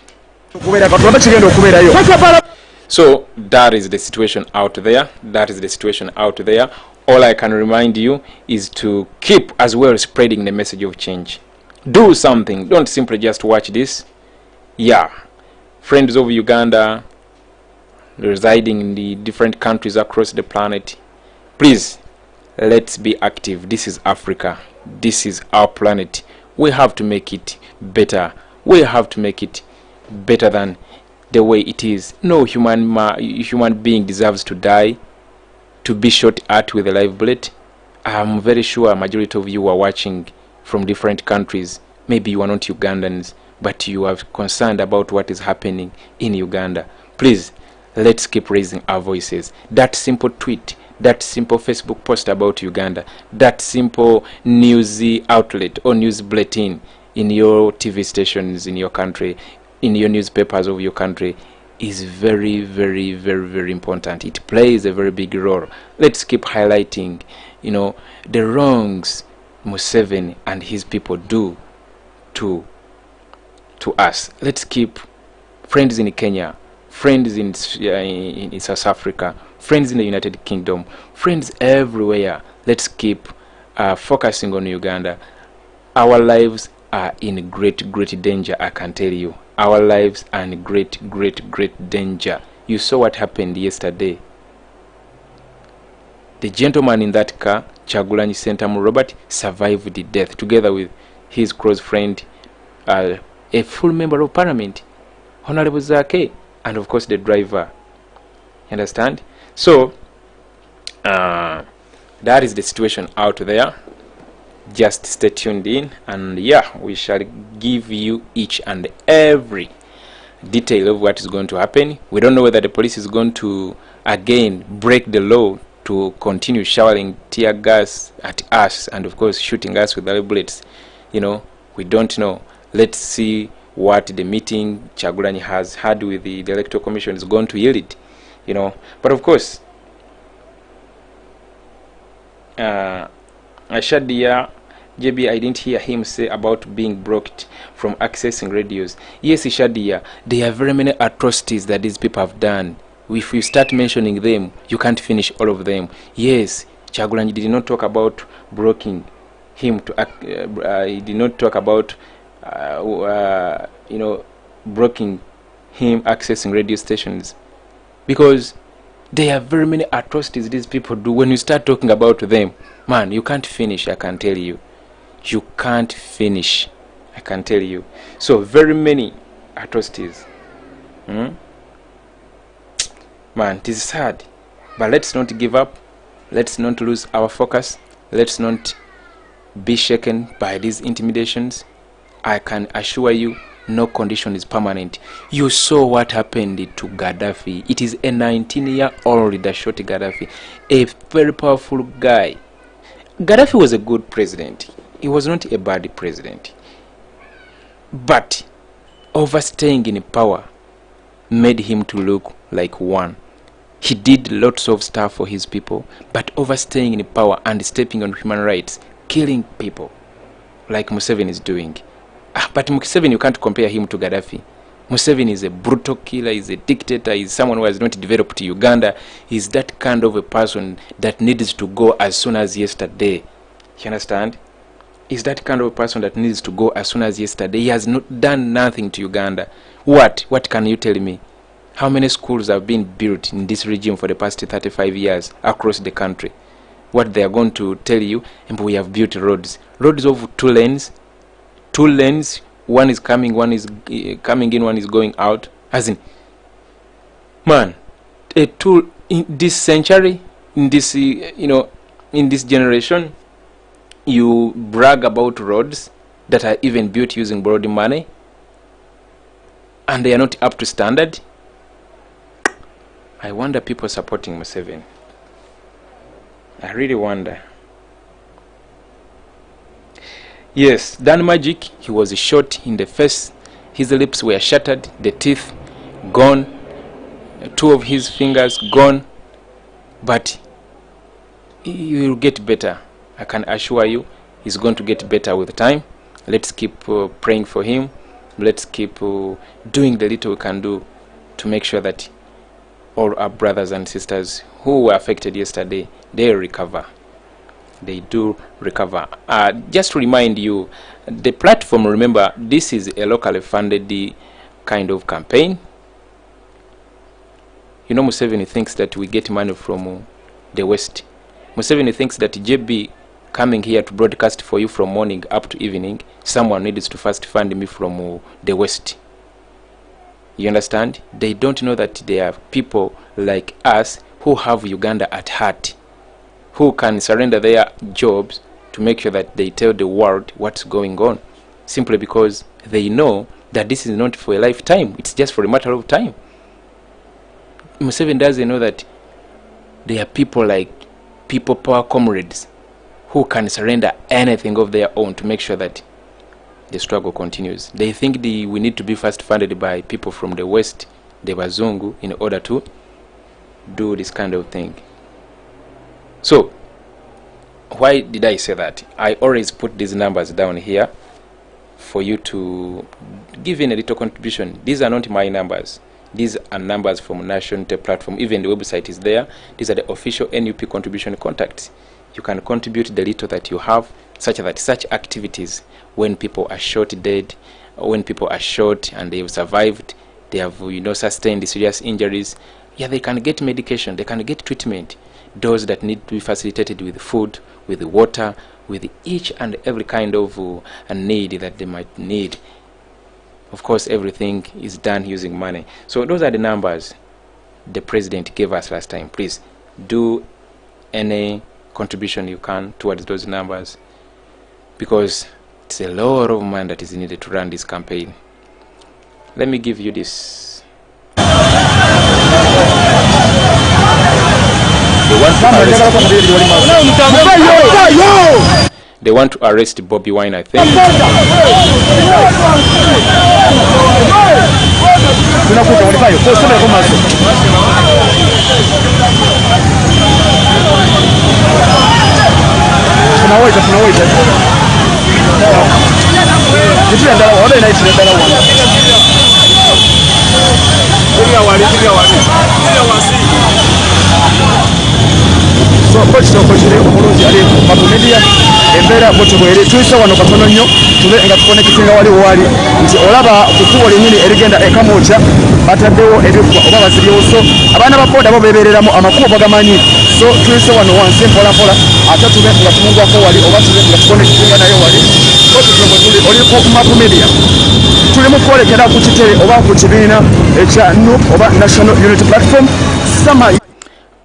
So that is the situation out there. That is the situation out there. All I can remind you is to keep as well spreading the message of change. Do something. Don't simply just watch this. Yeah. Friends of Uganda residing in the different countries across the planet, please, let's be active. This is Africa. This is our planet. We have to make it better. We have to make it better than the way it is. No human being deserves to die, to be shot at with a live bullet. I'm very sure a majority of you are watching from different countries. Maybe you are not Ugandans, but you are concerned about what is happening in Uganda. Please, let's keep raising our voices. That simple tweet, that simple Facebook post about Uganda, that simple news outlet or news bulletin in your TV stations in your country, in your newspapers of your country, is very, very, very, very important. It plays a very big role. Let's keep highlighting, the wrongs Museveni and his people do to us. Let's keep friends in Kenya, friends in South Africa, friends in the United Kingdom, friends everywhere. Let's keep focusing on Uganda. Our lives are in great, great danger, I can tell you. Our lives are in great, great, great danger. You saw what happened yesterday. The gentleman in that car, Kyagulanyi Ssentamu Robert, survived the death together with his close friend, a full member of parliament, Honorable Zake, and of course the driver. You understand? So that is the situation out there. Just stay tuned in, and yeah, we shall give you each and every detail of what is going to happen. We don't know whether the police is going to again break the law to continue showering tear gas at us and of course shooting us with live bullets. We don't know. Let's see what the meeting Kyagulanyi has had with the Electoral Commission is going to yield. But of course, Shadia JB, I didn't hear him say about being blocked from accessing radios. Yes, Shadia, there are very many atrocities that these people have done. If you start mentioning them, you can't finish all of them. Yes, Kyagulanyi did not talk about blocking him to he did not talk about blocking him accessing radio stations, because there are very many atrocities these people do. When you start talking about them, man, you can't finish, I can tell you. You can't finish, I can tell you. So very many atrocities. Man, it is sad, but let's not give up. Let's not lose our focus. Let's not be shaken by these intimidations. I can assure you, no condition is permanent. You saw what happened to Gaddafi. It is a 19-year-old that shot Gaddafi, a very powerful guy. Gaddafi was a good president. He was not a bad president. But overstaying in power made him to look like one. He did lots of stuff for his people, but overstaying in power and stepping on human rights, killing people, like Museveni is doing. But Museveni, you can't compare him to Gaddafi. Museveni is a brutal killer, he's a dictator, he's someone who has not developed Uganda. He's that kind of a person that needs to go as soon as yesterday. You understand? He's that kind of a person that needs to go as soon as yesterday. He has not done nothing to Uganda. What can you tell me? How many schools have been built in this regime for the past 35 years across the country? What they are going to tell you, and we have built roads of 2 lanes, one is coming, one is coming in, one is going out. As in, Man, a tool in this century, in this in this generation, you brag about roads that are even built using borrowed money, and they are not up to standard. I wonder people supporting Museveni. I really wonder. Yes, Dan Magic, he was shot in the face. His lips were shattered, the teeth gone, 2 of his fingers gone. But he will get better. I can assure you, he's going to get better with time. Let's keep praying for him. Let's keep doing the little we can do to make sure that all our brothers and sisters who were affected yesterday, they recover. They do recover. Just to remind you, the platform, remember, this is a locally funded kind of campaign. You know, Museveni thinks that we get money from the West. Museveni thinks that JB coming here to broadcast for you from morning up to evening, someone needs to first fund me from the West. You understand? They don't know that there are people like us who have Uganda at heart, who can surrender their jobs to make sure that they tell the world what's going on, simply because they know that this is not for a lifetime, it's just for a matter of time. Museveni doesn't know that there are people like people power comrades who can surrender anything of their own to make sure that the struggle continues. They think we need to be first funded by people from the West, the Bazungu, in order to do this kind of thing. So, why did I say that? I always put these numbers down here for you to give in a little contribution. These are not my numbers. These are numbers from National Unity Platform. Even the website is there. These are the official NUP contribution contacts. You can contribute the little that you have, such that such activities, when people are shot dead, when people are shot and they've survived, they have sustained serious injuries, yeah, they can get medication, they can get treatment. Those that need to be facilitated with food, with water, with each and every kind of need that they might need. Of course, everything is done using money. So those are the numbers the president gave us last time. Please do any contribution you can towards those numbers, because it's a lot of money that is needed to run this campaign. Let me give you this. They want to arrest Bobiwine, I think. So kochire omulungi ali ku media embeera bwetubwere tuyise wano katono nnyo tube nga tukonekitinga wali nti olaba kukubo linyini erigenda ekamuuca bataddewo ebifwa oba baziryoso abaana ba boda bo bebereramu amakubo bagamanyi. So tuyise wano wansi mpola ate tube nga tumugwako wali oba tube nga tukonekitinga nayo wali. So tuli oli ku Mapu Media tuli mu kwolekera ku kitere oba ku kibiina ekya NUP oba National Unity Platform sama.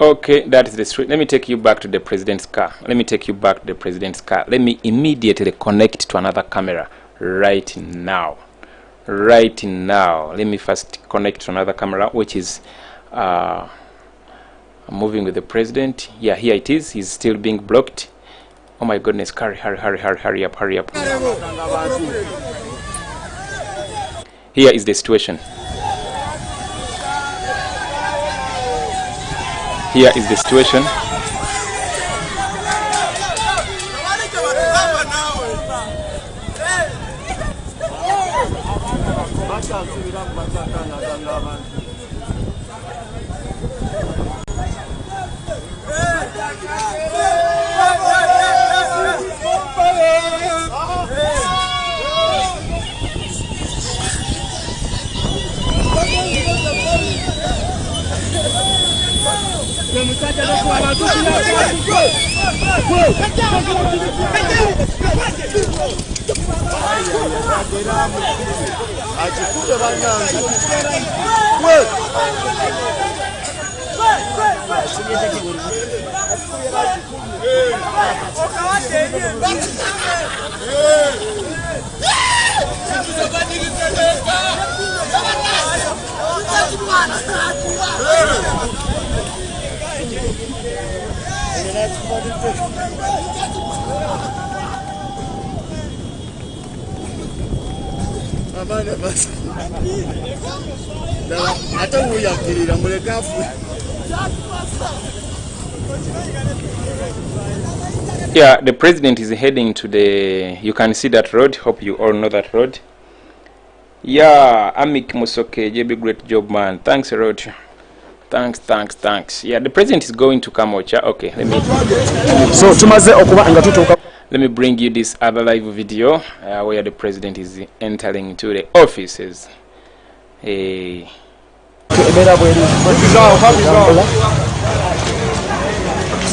Okay, that is the street. Let me take you back to the president's car. Let me immediately connect to another camera right now. Let me first connect to another camera, which is moving with the president. Yeah, here it is. He's still being blocked. Oh my goodness, hurry up. Here is the situation. Here is the situation. Ati kude banange. Yeah, the president is heading to the, you can see that road, hope you all know that road. Yeah, Amik Musoke, JB, great job, man. Thanks a lot. Thanks. Yeah, the president is going to Kamocha. Okay, let me bring you this other live video where the president is entering into the offices. Hey. So,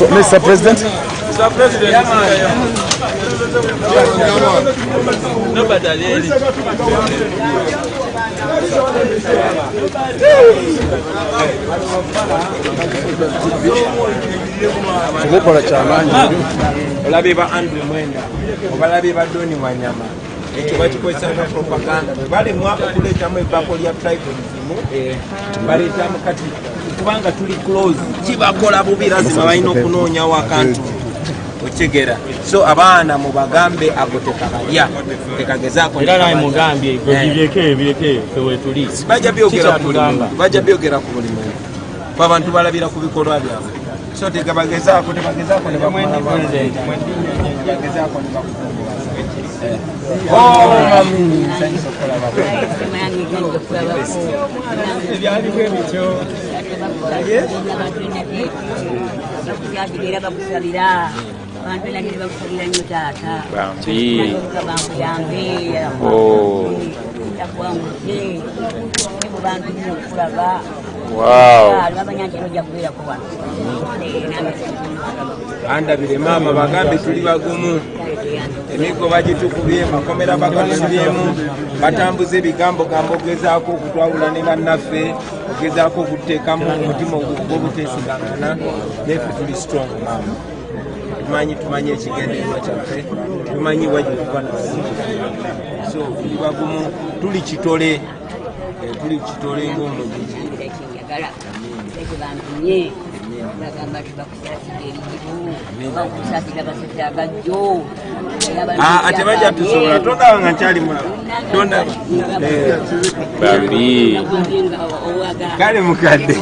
Mr. President. Mr. President. Yeah, man. Nobody. Olabe ba Andrew Mwenda obalabe ba Doni Wanyama ekyo bakikozesa na propaganda bali mwaka kuleta mu epako lya tribalism baleta mu kati kubanga tuli close kibakola bubi lazima balina okunoonya wakantu okigera so abaana mu bagambe agotekalya tekagezaako era naye mugambye bileke tewe tuli bajja byogera ku buli muntu abantu balabira ku bikolwa byabwe so tebagezaako ne bakola yagezaako ne bakufunga Wow. Andabire mama bagambe tuli bagumu emigo bagitukubye makomera bagasibyemu batambuze bigambo gezaako okutwawula ne bannaffe gezaako okuteekamu omutima ogw'obuteesigangana nefe tuli strong mama tumanyi ekigendererwa kyaffe tumanyi wajikuba so tuli bagumu tuli kitole ng'omugigi ate bajja tusobola tondaba nga nkyali tondaba Bambi kale mukadde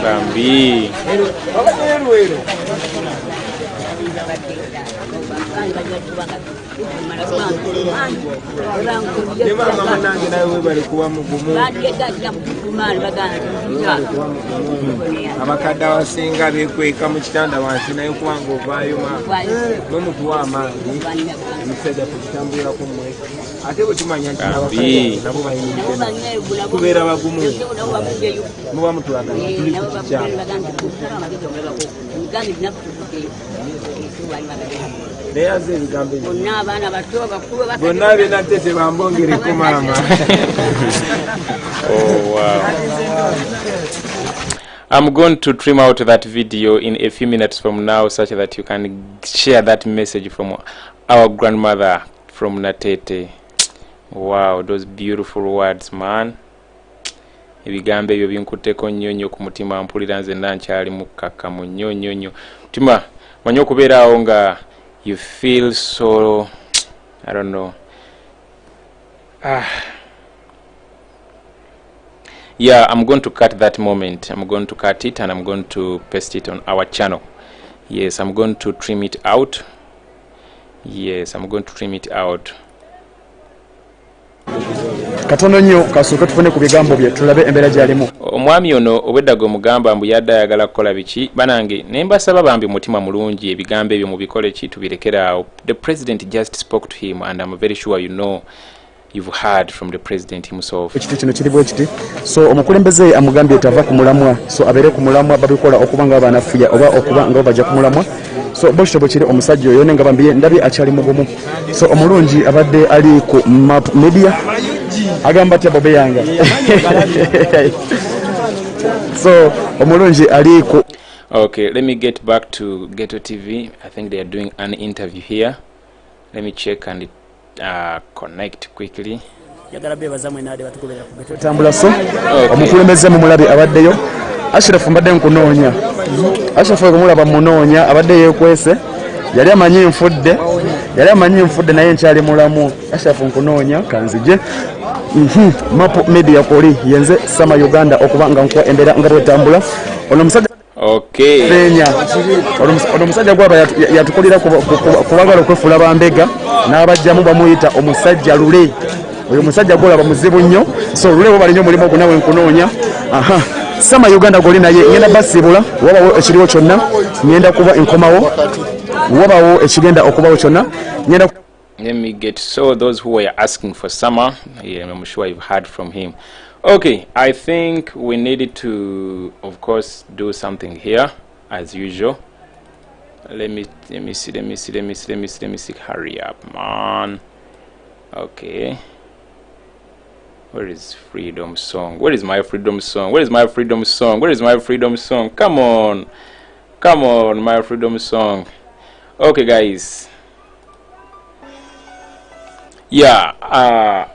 Bambi abakadde abasinga bekweka mu kitanda wansi naye kubanga ovaayo nomutuwa amaanyi emisajja tukitambulirako mmwe ate bwe tumanya nti abakadde nabo bayinidde tubeera bagumu muba mutulagana tuli ku kikyamu neyaze ebigambo bonna benate tebambongereko maama. Oh wow. I'm going to trim out that video in a few minutes from now such that you can share that message from our grandmother from Natete. Wow, those beautiful words, man. Ebigambo ebyo binkuteko nnyo ku mutima mpulira nze ndankyali mukaka mu nnyo mutima manyi okubeera awo nga you feel so, I don't know. Yeah, I'm going to cut that moment. I'm going to cut it and I'm going to paste it on our channel. Yes, I'm going to trim it out. Yes, I'm going to trim it out. Katono nnyo kasooka tufune ku bigambo bye tulabe embeera gyalimu. Omwami ono obweddaga omugamba mbu yadde ayagala kukola biki banange ne mbasaba bambi mutima mulungi ebigambo ebyo mubikole ki tubirekeraawo. The president just spoke to him and I'm very sure you know you've heard from the president himself. Ekiti kino kiri bwe kiti. So omukulembeze amugambye tava ku mulamwa. So abeere ku mulamwa babikola okuba nga abanafuya oba okuba nga bajja ku mulamwa. So bosho bokiri omusajja oyo nenga bambiye ndabi akyali mugumu. So omulungi abadde ali ku map media agamba ati bobe yanga. So omulungi ali ku Okay, let me get back to Ghetto TV. I think they are doing an interview here. Let me check and connect quickly. Tambula so omukulembeze mu mulabi abaddeyo Ashraf mbadde nkunoonya Ashraf okumulaba munoonya abadde yeekwese yali amanyi nfudde naye nkyali mulamu Ashraf nkunoonya kanzije Map Media koli yenze Sama Uganda okuba nga nkuwa embeera nga bwetambula ono musajja ono musajja gwaba yatukolera kubagala okwefuula bambega n'abajjamu bamuyita omusajja lule oyo musajja golaba muzibu nnyo so lule bo balinyo mulimu okunawe nkunoonya Sama Uganda goli naye ngenda basibula wabawo ekiriwo kyonna ngenda kuba enkomawo wabawo ekigenda okubawo kyonna ngenda. Let me get those who were asking for Sama. Yeah, I'm sure you've heard from him. Okay, I think we needed to, of course, do something here as usual. Let me see. Hurry up, man. Okay. Where is freedom song? Where is my freedom song? Come on, my freedom song. Okay, guys. Yeah,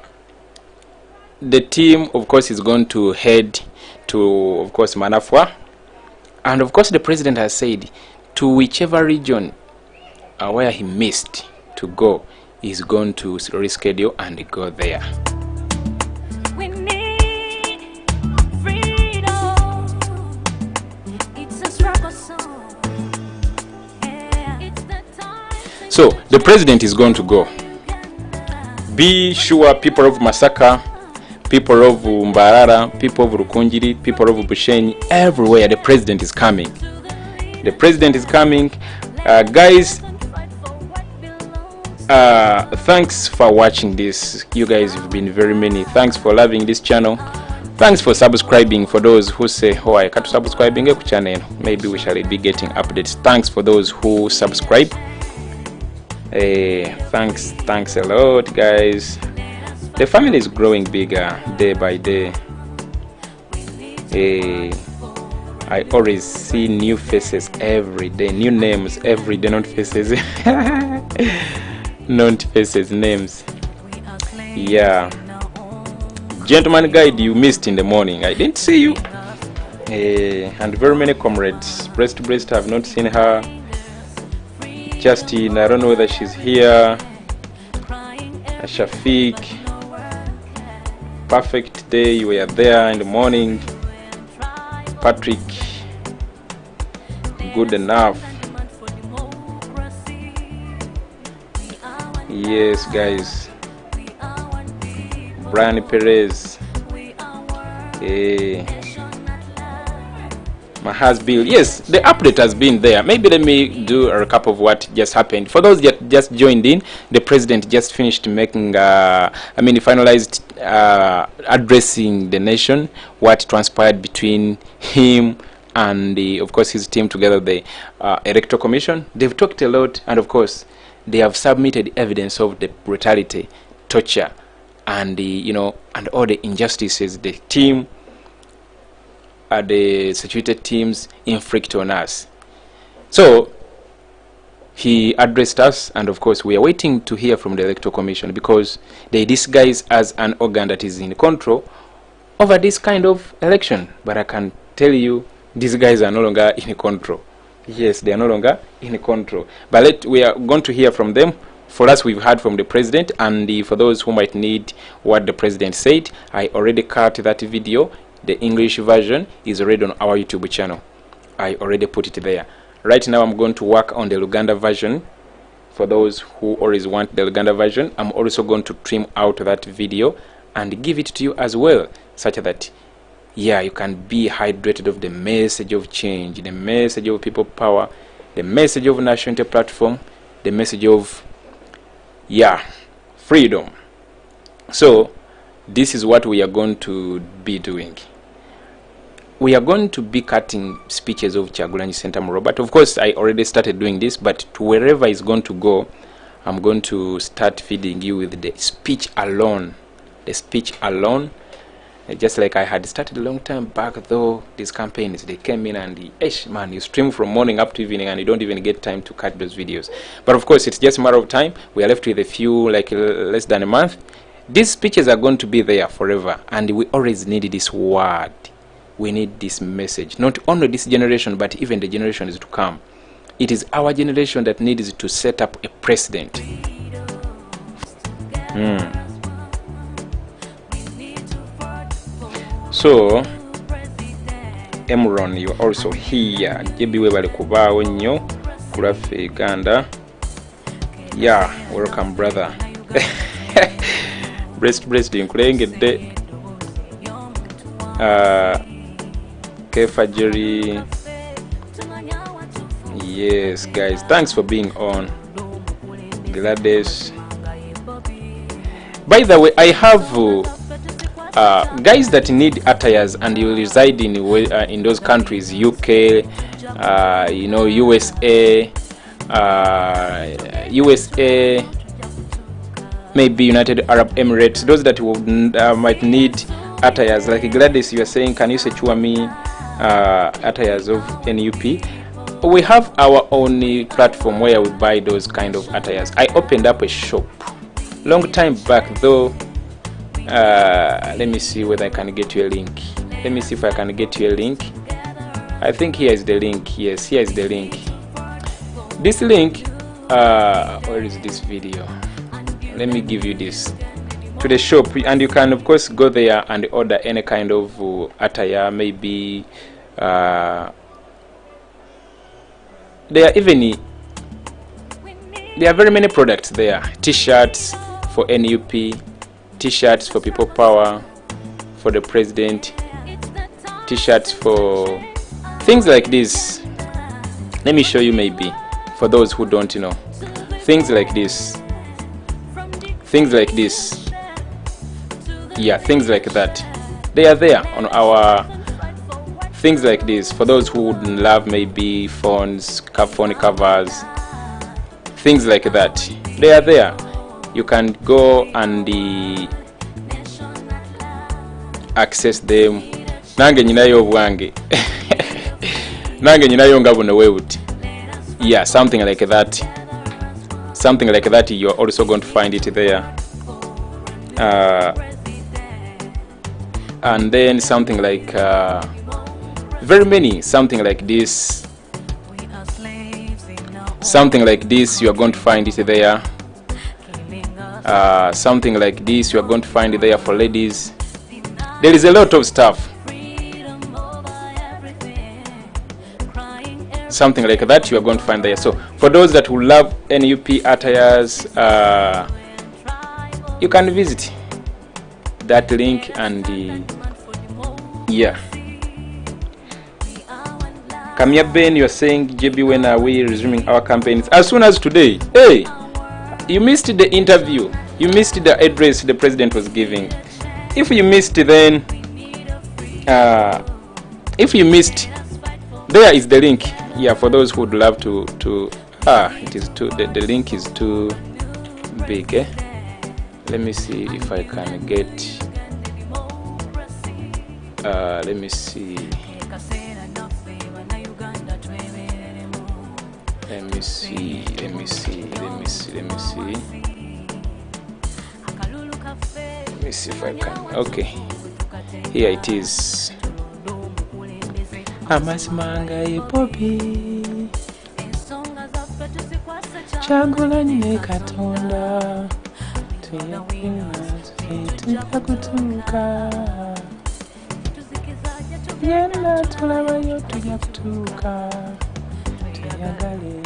the team, of course, is going to head to, of course, Manafwa, and of course, the president has said to whichever region where he missed to go, he's going to reschedule and go there. We need freedom. It's a struggle song. Yeah. It's the time. So the president is going to go. Be sure, people of Masaka, people of Mbarara, people of Rukunjiri, people of Bushenyi, everywhere the president is coming. The president is coming. Guys, thanks for watching this. You guys have been very many. Thanks for loving this channel. Thanks for subscribing. For those who say, oh, I can't subscribe to the channel, maybe we shall be getting updates. Thanks for those who subscribe. Thanks a lot, guys. The family is growing bigger day by day. I always see new faces every day, new names every day, not faces. Not faces, names. Yeah. Gentleman guide, you missed in the morning. I didn't see you. And very many comrades, breast to breast, I have not seen her. Justin, I don't know whether she's here. Shafiq, perfect day, you were there in the morning. Patrick, good enough. Yes, guys. Brian Perez. Mahasbil. Yes, the update has been there. Maybe let me do a recap of what just happened. For those that just joined in, the president just finished making, he finalized addressing the nation, what transpired between him and, of course, his team together, the Electoral Commission. They've talked a lot, and of course, they have submitted evidence of the brutality, torture, and and all the injustices the team, the situated teams inflict on us. So he addressed us, and of course we are waiting to hear from the Electoral Commission, because they disguise as an organ that is in control over this kind of election. But I can tell you, these guys are no longer in control. Yes, they are no longer in control. But we are going to hear from them. For us, we've heard from the president, and for those who might need what the president said, I already cut that video. The English version is already on our YouTube channel. I already put it there. Right now, I'm going to work on the Uganda version. For those who always want the Uganda version, I'm also going to trim out that video and give it to you as well, such that, yeah, you can be hydrated of the message of change, the message of people power, the message of national unity platform, the message of, yeah, freedom. So this is what we are going to be doing. We are going to be cutting speeches of Kyagulanyi Ssentamu Robert. Of course, I already started doing this, but to wherever he's going to go, I'm going to start feeding you with the speech alone. The speech alone. Just like I had started a long time back, though, these campaigns, they came in and, man, you stream from morning up to evening and you don't even get time to cut those videos. But of course, it's just a matter of time. We are left with a few, like less than a month. These speeches are going to be there forever, and we always need this word. We need this message. Not only this generation, but even the generations to come. It is our generation that needs to set up a precedent. So, Emron, you are also here. Jebiwe bali kubaawo nnyo kulaffe Uganda. Yeah, welcome brother. Breast nkulengedde. Kefa Jerry. Yes, guys, thanks for being on. Gladys. By the way, I have guys that need attires and you reside in those countries, UK, USA, maybe United Arab Emirates. Those that would might need attires, like Gladys, you are saying, can you secure me attires of NUP? We have our own platform where we buy those kind of attires. I opened up a shop long time back, though. Let me see whether I can get you a link. Let me see if I can get you a link. I think here is the link. Yes, here is the link. This link, where is this video? Let me give you this to the shop, and you can of course go there and order any kind of attire. Maybe there are very many products there. T-shirts for NUP, T-shirts for People Power, for the president, T-shirts for things like this. Let me show you, maybe for those who don't know. Things like this. Yeah, things like that. They are there on our things like this. For those who would love maybe phone covers, things like that. They are there. You can go and access them. Nange nyinayo bwange. Nange nyinayo ngabone wewuti. Yeah, something like that. Something like that, you're also going to find it there. And then something like very many, something like this. Something like this, you are going to find it there. Something like this, you are going to find it there for ladies. There is a lot of stuff. Something like that you are going to find there. So for those that will love NUP attires, you can visit that link and yeah. Kamia Ben, you are saying, JB, when are we resuming our campaigns? As soon as today. Hey, you missed the interview. You missed the address the president was giving. If you missed, then there is the link. Yeah, for those who would love to it is too, the link is too big. Let me see if I can get let me see. Let me see if I can. Okay, here it is. Amasimanga Bobi Chagulanyi ne Katonda tuyakutuka yena tulabayo tujja kutuuka tuyagale.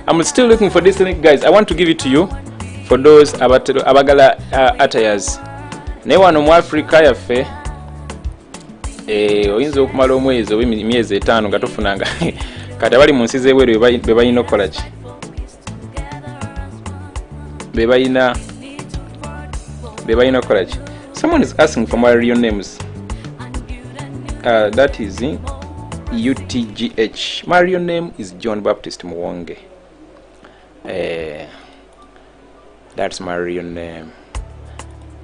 I'm still looking for this link, guys. I want to give it to you for those abagala attires. Ne wano mu Africa yaffe oyinza okumala omwezi oba emyezi 5 nga tofunanga kati abali mu nsi z'ebweru be balina okukola ki? Be balina okukola ki? Someone is asking for my real names. That is UTGH. My real name is John Baptist Muwonge. That's my real name.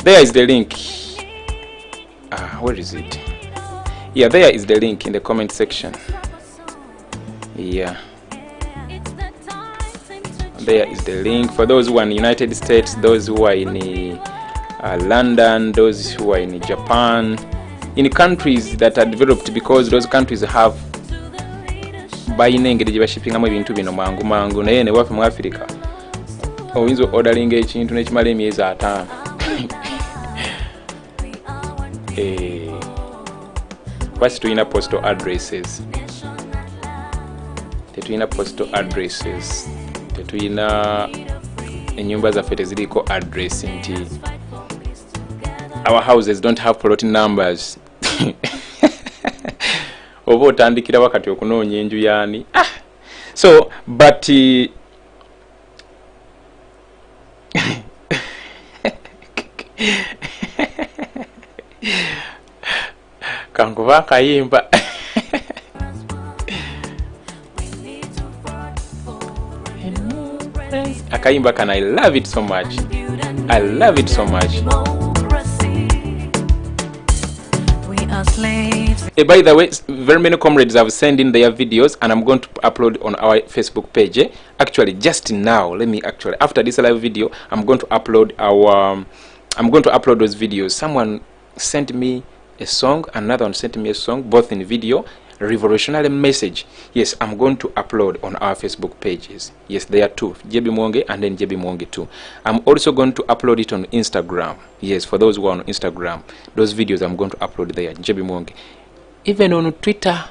There is the link. Where is it? Yeah, there is the link in the comment section. Yeah. There is the link for those who are in the United States, those who are in London, those who are in Japan, in countries that are developed, because those countries have buying engeri gye bashippingamu ebintu bino mangu naye ne waffe mu Africa oyinza orderinga ekintu nekimala emyezi 5. Kwasi tulina postal addresses, tetulina postal addresses, tetulina enyumba zaffe teziriko address nti our houses don't have plot numbers. Oba otandikira wakati okunoonya enju yaani. So but kankuba kayimba. Akayimba can I love it so much. I love it so much. By the way, very many comrades have sent in their videos and I'm going to upload on our Facebook page. Actually, just now, after this live video, I'm going to upload those videos. Someone sent me a song, another one sent me a song, both in video, revolutionary message. Yes, I'm going to upload on our Facebook pages. Yes, there are two, JB Muwonge and then JB Muwonge 2. I'm also going to upload it on Instagram. Yes, for those who are on Instagram, those videos I'm going to upload there, JB Muwonge. Even on Twitter,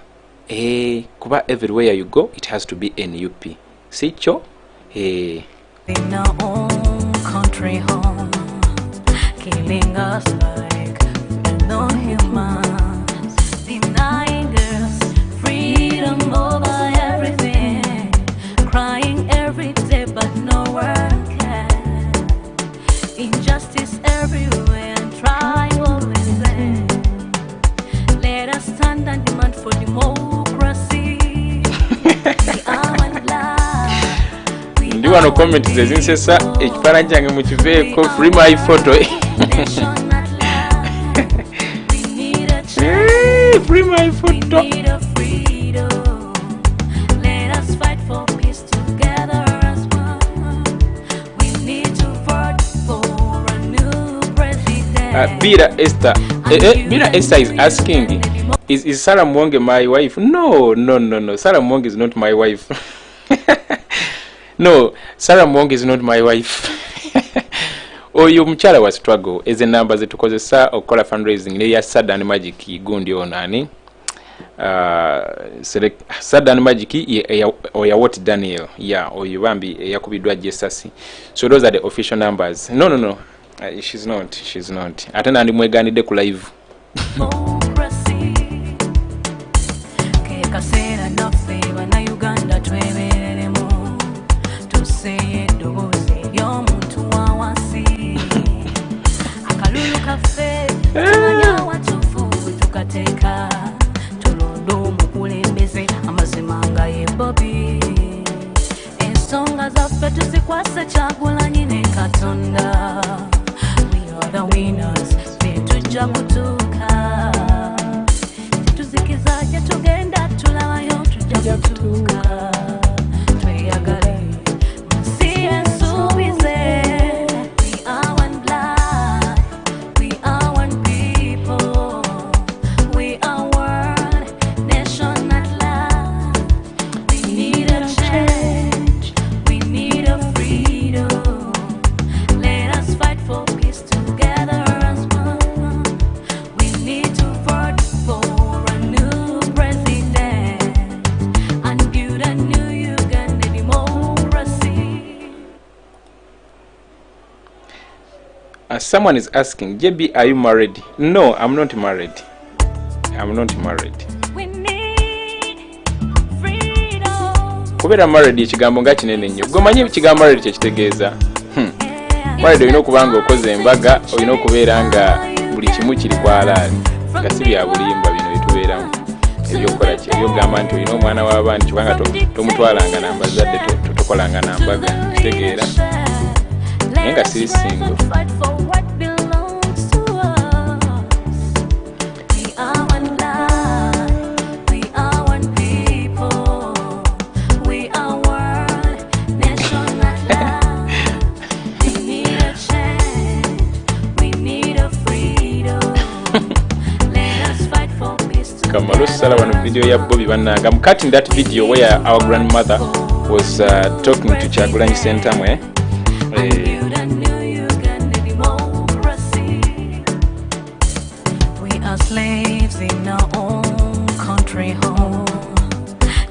kuba everywhere you go, it has to be NUP. Sicho, in our own country home, killing us like we're no humans, denying us freedom over everything, crying every day but no one can, injustice everywhere and trying always there. Let us stand and demand for democracy. We are one blood. Ndi wano comment zezinsesa ekifaananyi kyange mukiveeko free my photo. Free my photo. Let us fight for peace together as one. We need to vote for a new president. Bira Esther. Bira Esther is asking, is Sarah Muwonge my wife? No. Sarah Muwonge is not my wife. No, Sarah Muwonge is not my wife. Oyo mukyala wa struggle eze namba zetukozesa okukola fundraising ne ya Sadan Magic gundi onani. Sadan Magic oya what Daniel. Yeah, oyo bambi yakubidwa jesasi. So those are the official numbers. No. She's not. Ate nandi mweganide ku live. Kasera naffe bana Uganda twebereremu tuseye eddoboozi y'omuntu wa wansi akalulu kaffe tumanya watufu tukateeka tulonda omukulembeze amazima nga ye Bobi ensonga zaffe tuzikwase Kyagulanyi ne Katonda. We are the winners, tetujja kutuuka tuzikiza kye tugenda tulabayo tujja kutuuka tweyagale munsi ensuubize. We are one blood, we are one people, we are one nation at last. We need a change, we need a freedom. Let us fight for peace together as one. We need to vote for a new president and build a new Uganda democracy. Someone is asking, JB, are you married? No, I'm not married. We need freedom. Kubeera married ekigambo nga kinene nnyo. Gomanyi ekigambo married kyekitegeeza. Married olina okuba nga okoze embaga, olina okubeera nga buli kimu kiri kwa alaali. Nga si bya bulimba bino byetubeeramu. Ebyokukola ki? Ebyogamba nti olina omwana w'abaana kubanga tomutwalanga namba zadde tokolanga nambaga. Kitegeera. Naye nga siri single. Fight for what belongs Malo Sala one video ya Bobiwine. I'm cutting that video where our grandmother was talking to Kyagulanyi Ssentamu. We are slaves in our own country home,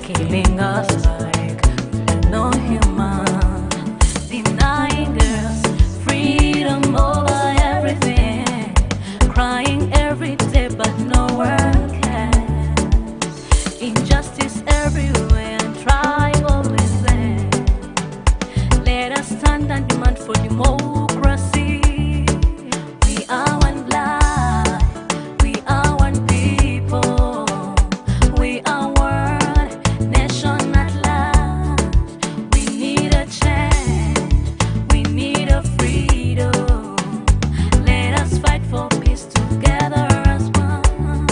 killing us like we're no human, denying us freedom over everything, crying every day but no one cares. Injustice everywhere and tribal is there. Let us stand and demand for democracy. We are one blood, we are one people, we are one nation at last. We need a change, we need a freedom. Let us fight for peace together as one.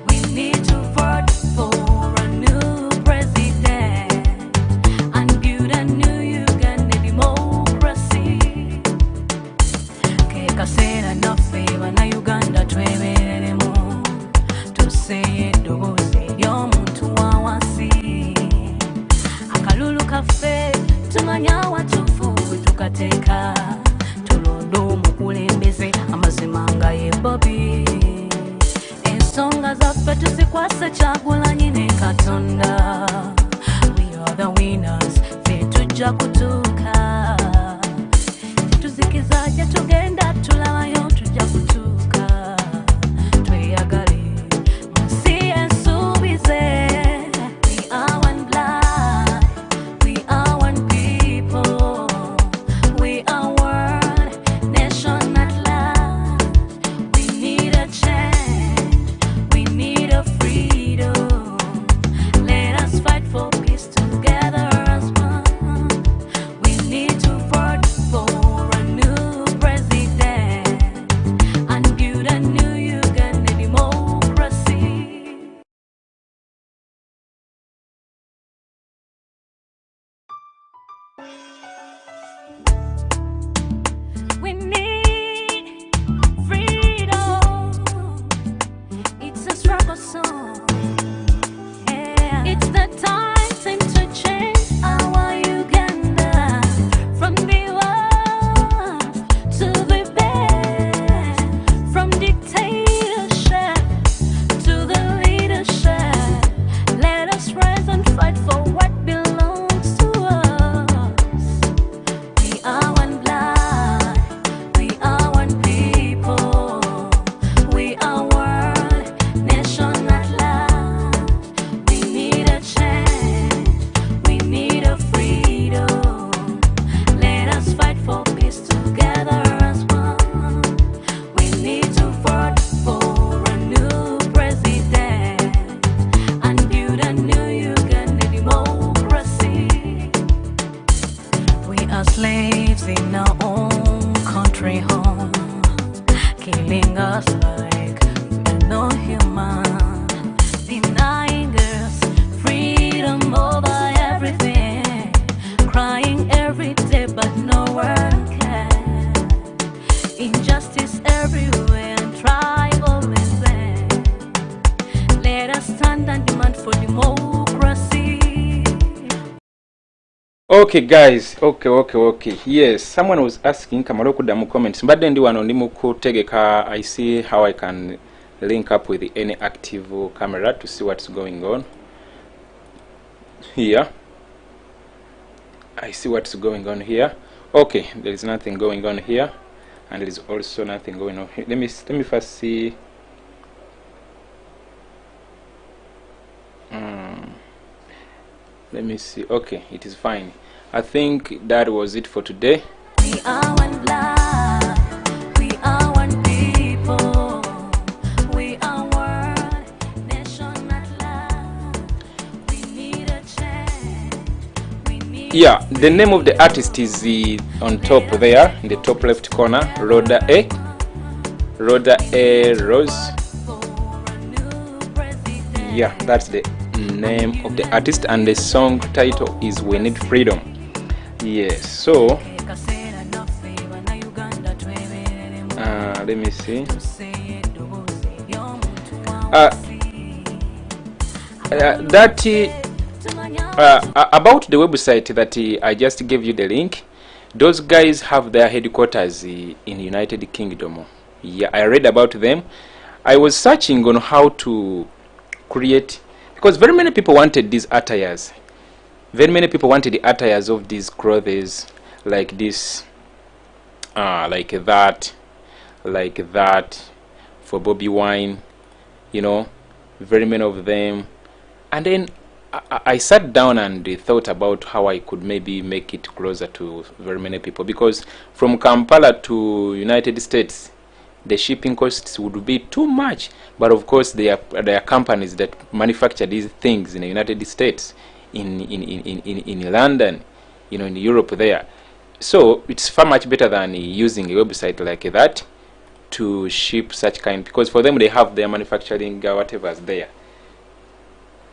We need to vote for a new president and build a new Uganda democracy. Kekasera naffe bannayuganda twebereremu, tuseye eddoboozi ery'omuntu wa wansi. Akalulu kaffe tumanya watuufu bwe tukateeka, tulonde omukulembeze amazima nga ye Bobi. Ensonga zaffe tuzikwase Kyagulanyi ne Katonda. We are the winners, ffe tujja kutuuka. Tuzikiza gye tugenda tulabayo tujja kutuuka. Tweyagale mu nsi ensuubize. We are one blood, we are one people, we are one nation at last. We need a change, we need a freedom. Let us fight for peace together as one. We need to vote for a new president and build a new Uganda democracy. We need freedom. It's a struggle song. Yeah. It's the time to change our Uganda from the worst to the best, from dictatorship to the leadership. Let us rise and fight for what belongs to us. We are one blood, we are one people, we are one nation at last. We need a change, we need a freedom. Let us fight for peace together as one. We need to vote for a new president and build a new Uganda democracy. We are slaves in our own country home, killing us like we're no human, denying us freedom over everything, crying every day but no one cares. Injustice everywhere and tribal is there. Let us stand and demand for democracy. Okay guys, okay. Yes, someone was asking kamala okudda mu comments. Mbadde ndi wano ndi mu kutegeka. I see how I can link up with any active camera to see what's going on here. I see what's going on here. Okay, there is nothing going on here, and there is also nothing going on here. Let me first see. Let me see. Okay, it is fine. I think that was it for today. We are one blood, we are one people, we are one nation at last. We need a change, we need Yeah, the name of the artist is on top there, in the top left corner. Rhoda A Rose. Yeah, that's the name of the artist, and the song title is We Need Freedom. Yes, so let me see. about the website that I just gave you the link, those guys have their headquarters in United Kingdom. Yeah, I read about them. I was searching on how to create, because very many people wanted these attires. Very many people wanted the attires of these clothes, like this, like that, for Bobiwine, you know, very many of them. And then I sat down and thought about how I could maybe make it closer to very many people, because from Kampala to United States, the shipping costs would be too much. But of course, there are companies that manufacture these things in the United States, in London, you know, in Europe there. So it's far much better than using a website like that to ship such kind, because for them they have their manufacturing whatever's there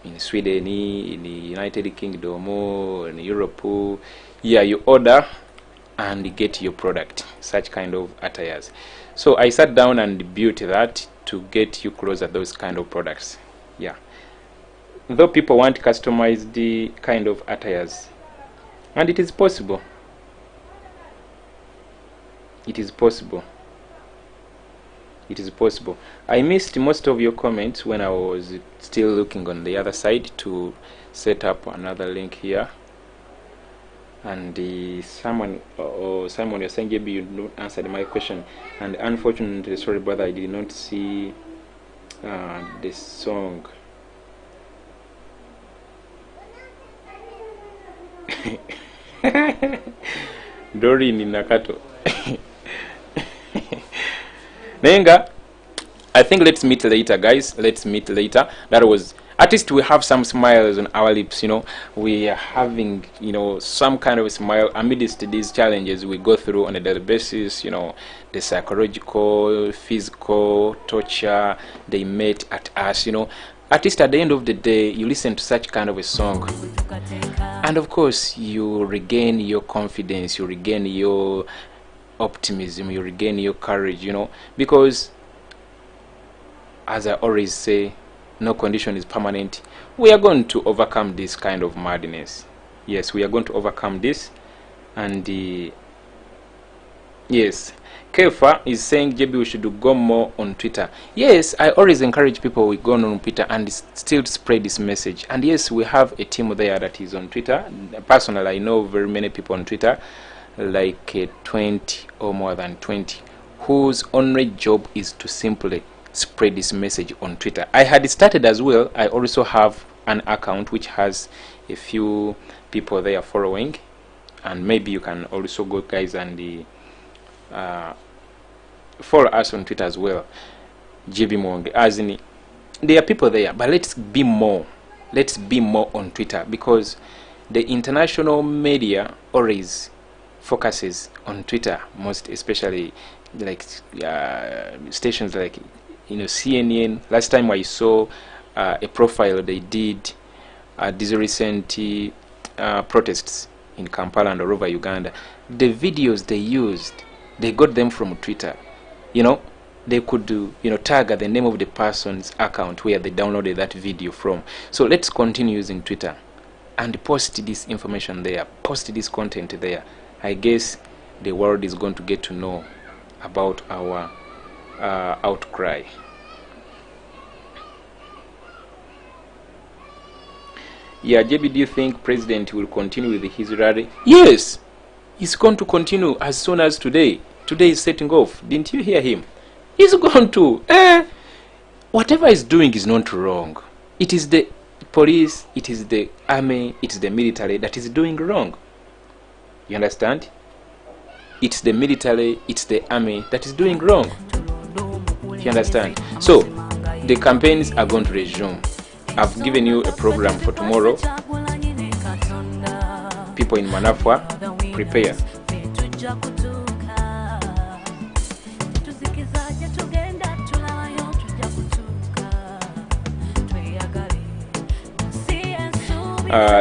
in Sweden, in the United Kingdom, in Europe. Yeah, you order and get your product, such kind of attires. So I sat down and built that to get you closer those kind of products. Yeah, though people want customized kind of attires, and it is possible. It is possible. It is possible. I missed most of your comments when I was still looking on the other side to set up another link here. And Simon, you're saying, JB, you not answered my question. And unfortunately, sorry brother, I did not see the song. Doreen in Nakato. Nenga, I think let's meet later, guys. Let's meet later. That was, at least we have some smiles on our lips, you know. We are having, you know, some kind of smile amidst these challenges we go through on a daily basis, you know, the psychological, physical torture they met at us, you know. At least at the end of the day, you listen to such kind of a song, and of course you regain your confidence, you regain your optimism, you regain your courage, you know, because as I always say, no condition is permanent. We are going to overcome this kind of madness. Yes, we are going to overcome this. And yes, Kefa is saying, JB, we should go more on Twitter. Yes, I always encourage people we go on Twitter and still spread this message. And yes, we have a team there that is on Twitter. Personally, I know very many people on Twitter, like 20 or more than 20, whose only job is to simply spread this message on Twitter. I had started as well. I also have an account which has a few people there following, and maybe you can also go, guys, and follow us on Twitter as well, JB Muwonge. As in, there are people there, but let's be more. Let's be more on Twitter, because the international media always focuses on Twitter, most especially like stations like, you know, CNN. Last time I saw a profile they did these recent protests in Kampala and all over Uganda. The videos they used, they got them from Twitter. You know, they could do, you know, tag the name of the person's account where they downloaded that video from. So let's continue using Twitter and post this information there, post this content there. I guess the world is going to get to know about our outcry. Yeah, JB, do you think President will continue with his rally? Yes, he's going to continue as soon as today. Today is setting off. Didn't you hear him? He's going to. Whatever he's doing is not wrong. It is the police, it is the army, it is the military that is doing wrong. You understand? It's the military, it's the army that is doing wrong. You understand? So, the campaigns are going to resume. I've given you a program for tomorrow. People in Manafwa, prepare.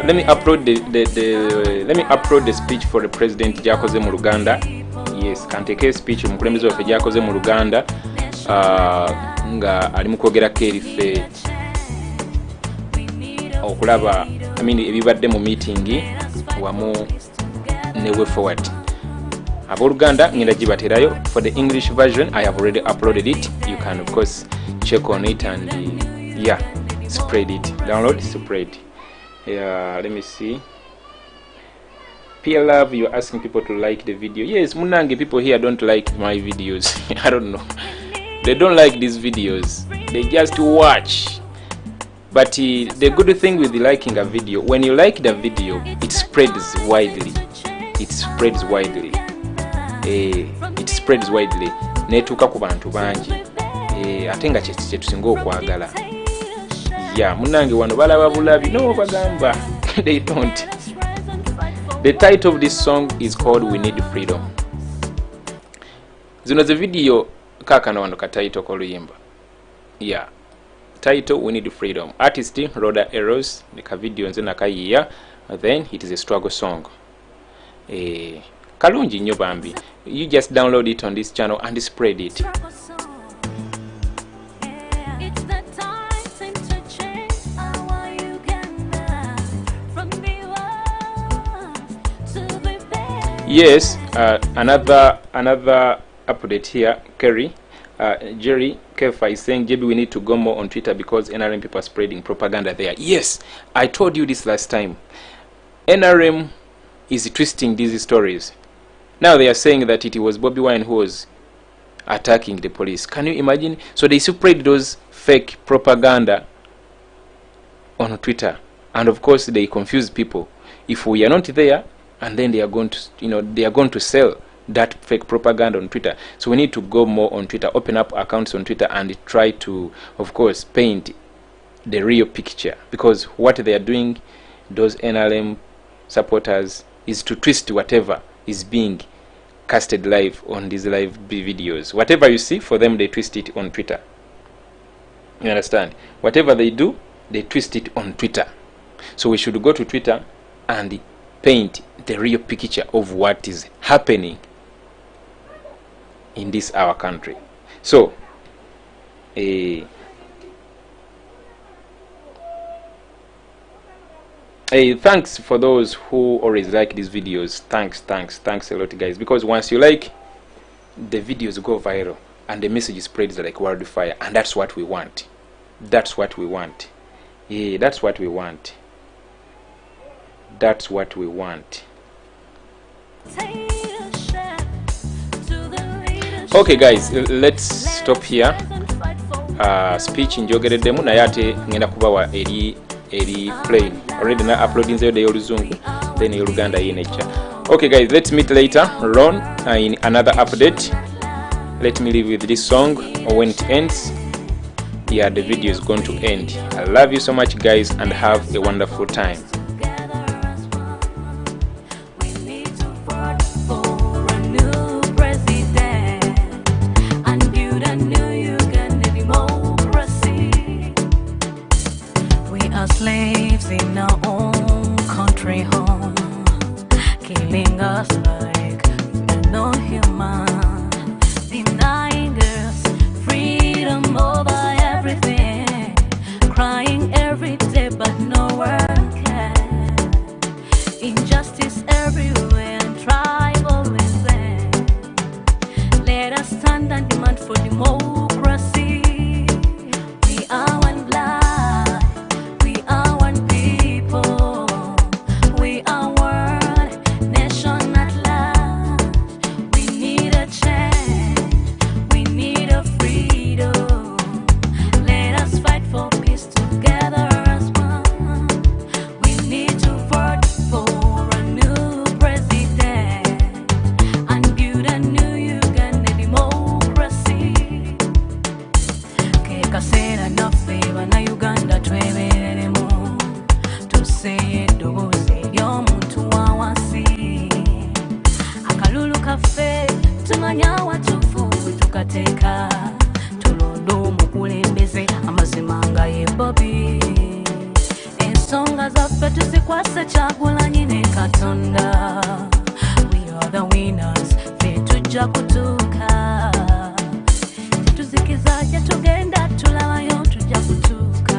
Let me upload the speech for the president Jakoze mu Uganda. Yes, kanteke speech omukulembeze waffe Jakoze mu Uganda nga ali mu kwogera kerife okulaba ebibadde mu meeting wamu ne way forward. Abooluganda ngenda gibaterayo. For the English version, I have already uploaded it. You can of course check on it and spread it. Download, spread. Let me see. Peer Love, you're asking people to like the video. Yes, Munange, people here don't like my videos. I don't know. They don't like these videos. They just watch. But the good thing with liking a video, when you like the video, it spreads widely. It spreads widely. It spreads widely. Netuuka ku bantu bangi. Ate nga kye tusinga okwagala. Yeah, Munange wano balaba bulabi. No, bagamba. They don't. The title of this song is called We Need Freedom. Zino the video kakano wano ka title koluyimba. Yeah. Title We Need Freedom. Artist Rhoda Eros. Nika video nze nakayiya. Then it is a struggle song. Kalungi nnyo bambi. You just download it on this channel and spread it. Yes, another update here. Jerry Kefa is saying, JB, we need to go more on Twitter because NRM people are spreading propaganda there. Yes, I told you this last time. NRM is twisting these stories. Now they are saying that it was Bobiwine who was attacking the police. Can you imagine? So they spread those fake propaganda on Twitter, and of course they confuse people. If we are not there, and then they are going to, they are going to sell that fake propaganda on Twitter. So we need to go more on Twitter, open up accounts on Twitter, and try to, of course, paint the real picture. Because what they are doing, those NLM supporters, is to twist whatever is being casted live on these live videos. Whatever you see, for them, they twist it on Twitter. You understand? Whatever they do, they twist it on Twitter. So we should go to Twitter and paint the real picture of what is happening in this our country. So thanks for those who always like these videos. Thanks a lot, guys, because once you like, the videos go viral and the message spreads like wildfire, and that's what we want. That's what we want. That's what we want. That's what we want. Okay, guys, let's stop here. Speech njogereddemu naye ate ngenda kubawa eri playing. Already na uploading the oluzungu, then Uganda yenecha. Okay, guys, let's meet later on in another update. Let me leave with this song. When it ends, the video is going to end. I love you so much, guys, and have a wonderful time. Slaves in our own country home, killing us like we're no human, denying us freedom over everything, crying every day but no one can. Injustice everywhere and tribal resent. Let us stand and demand for democracy. We are one blood. We are the winners, fetuja kutuka. Tuzikizaje tugenda tulabayo tujja kutuka.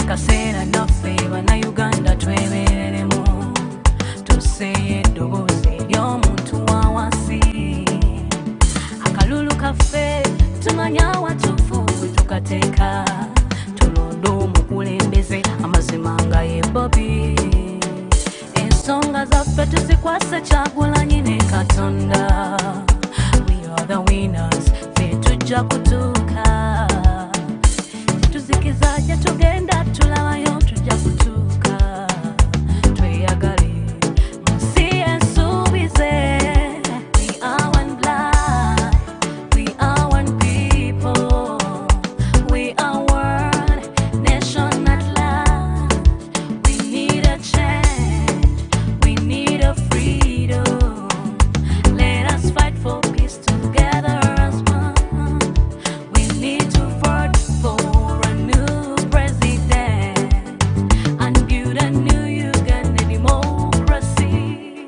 kaseera naffe bannayuganda twebereremu tuseye eddoboozi ery'omuntu wa wansi akalulu kaffe tumanya watufu tukateeka tulonda omukulembeze amazima nga ye Bobi ensonga zaffe tuzikwasa Kyagulanyi ne Katonda we are the winners ffe tujja kutuuka tuzikiza gye tugenda tulabayo tujja kutuuka tweyagale munsi ensuubize we are one blood we are one people we are one nation at large we need a change we need a freedom let us fight for peace together as one we need to vote for a new president and build a new Uganda democracy.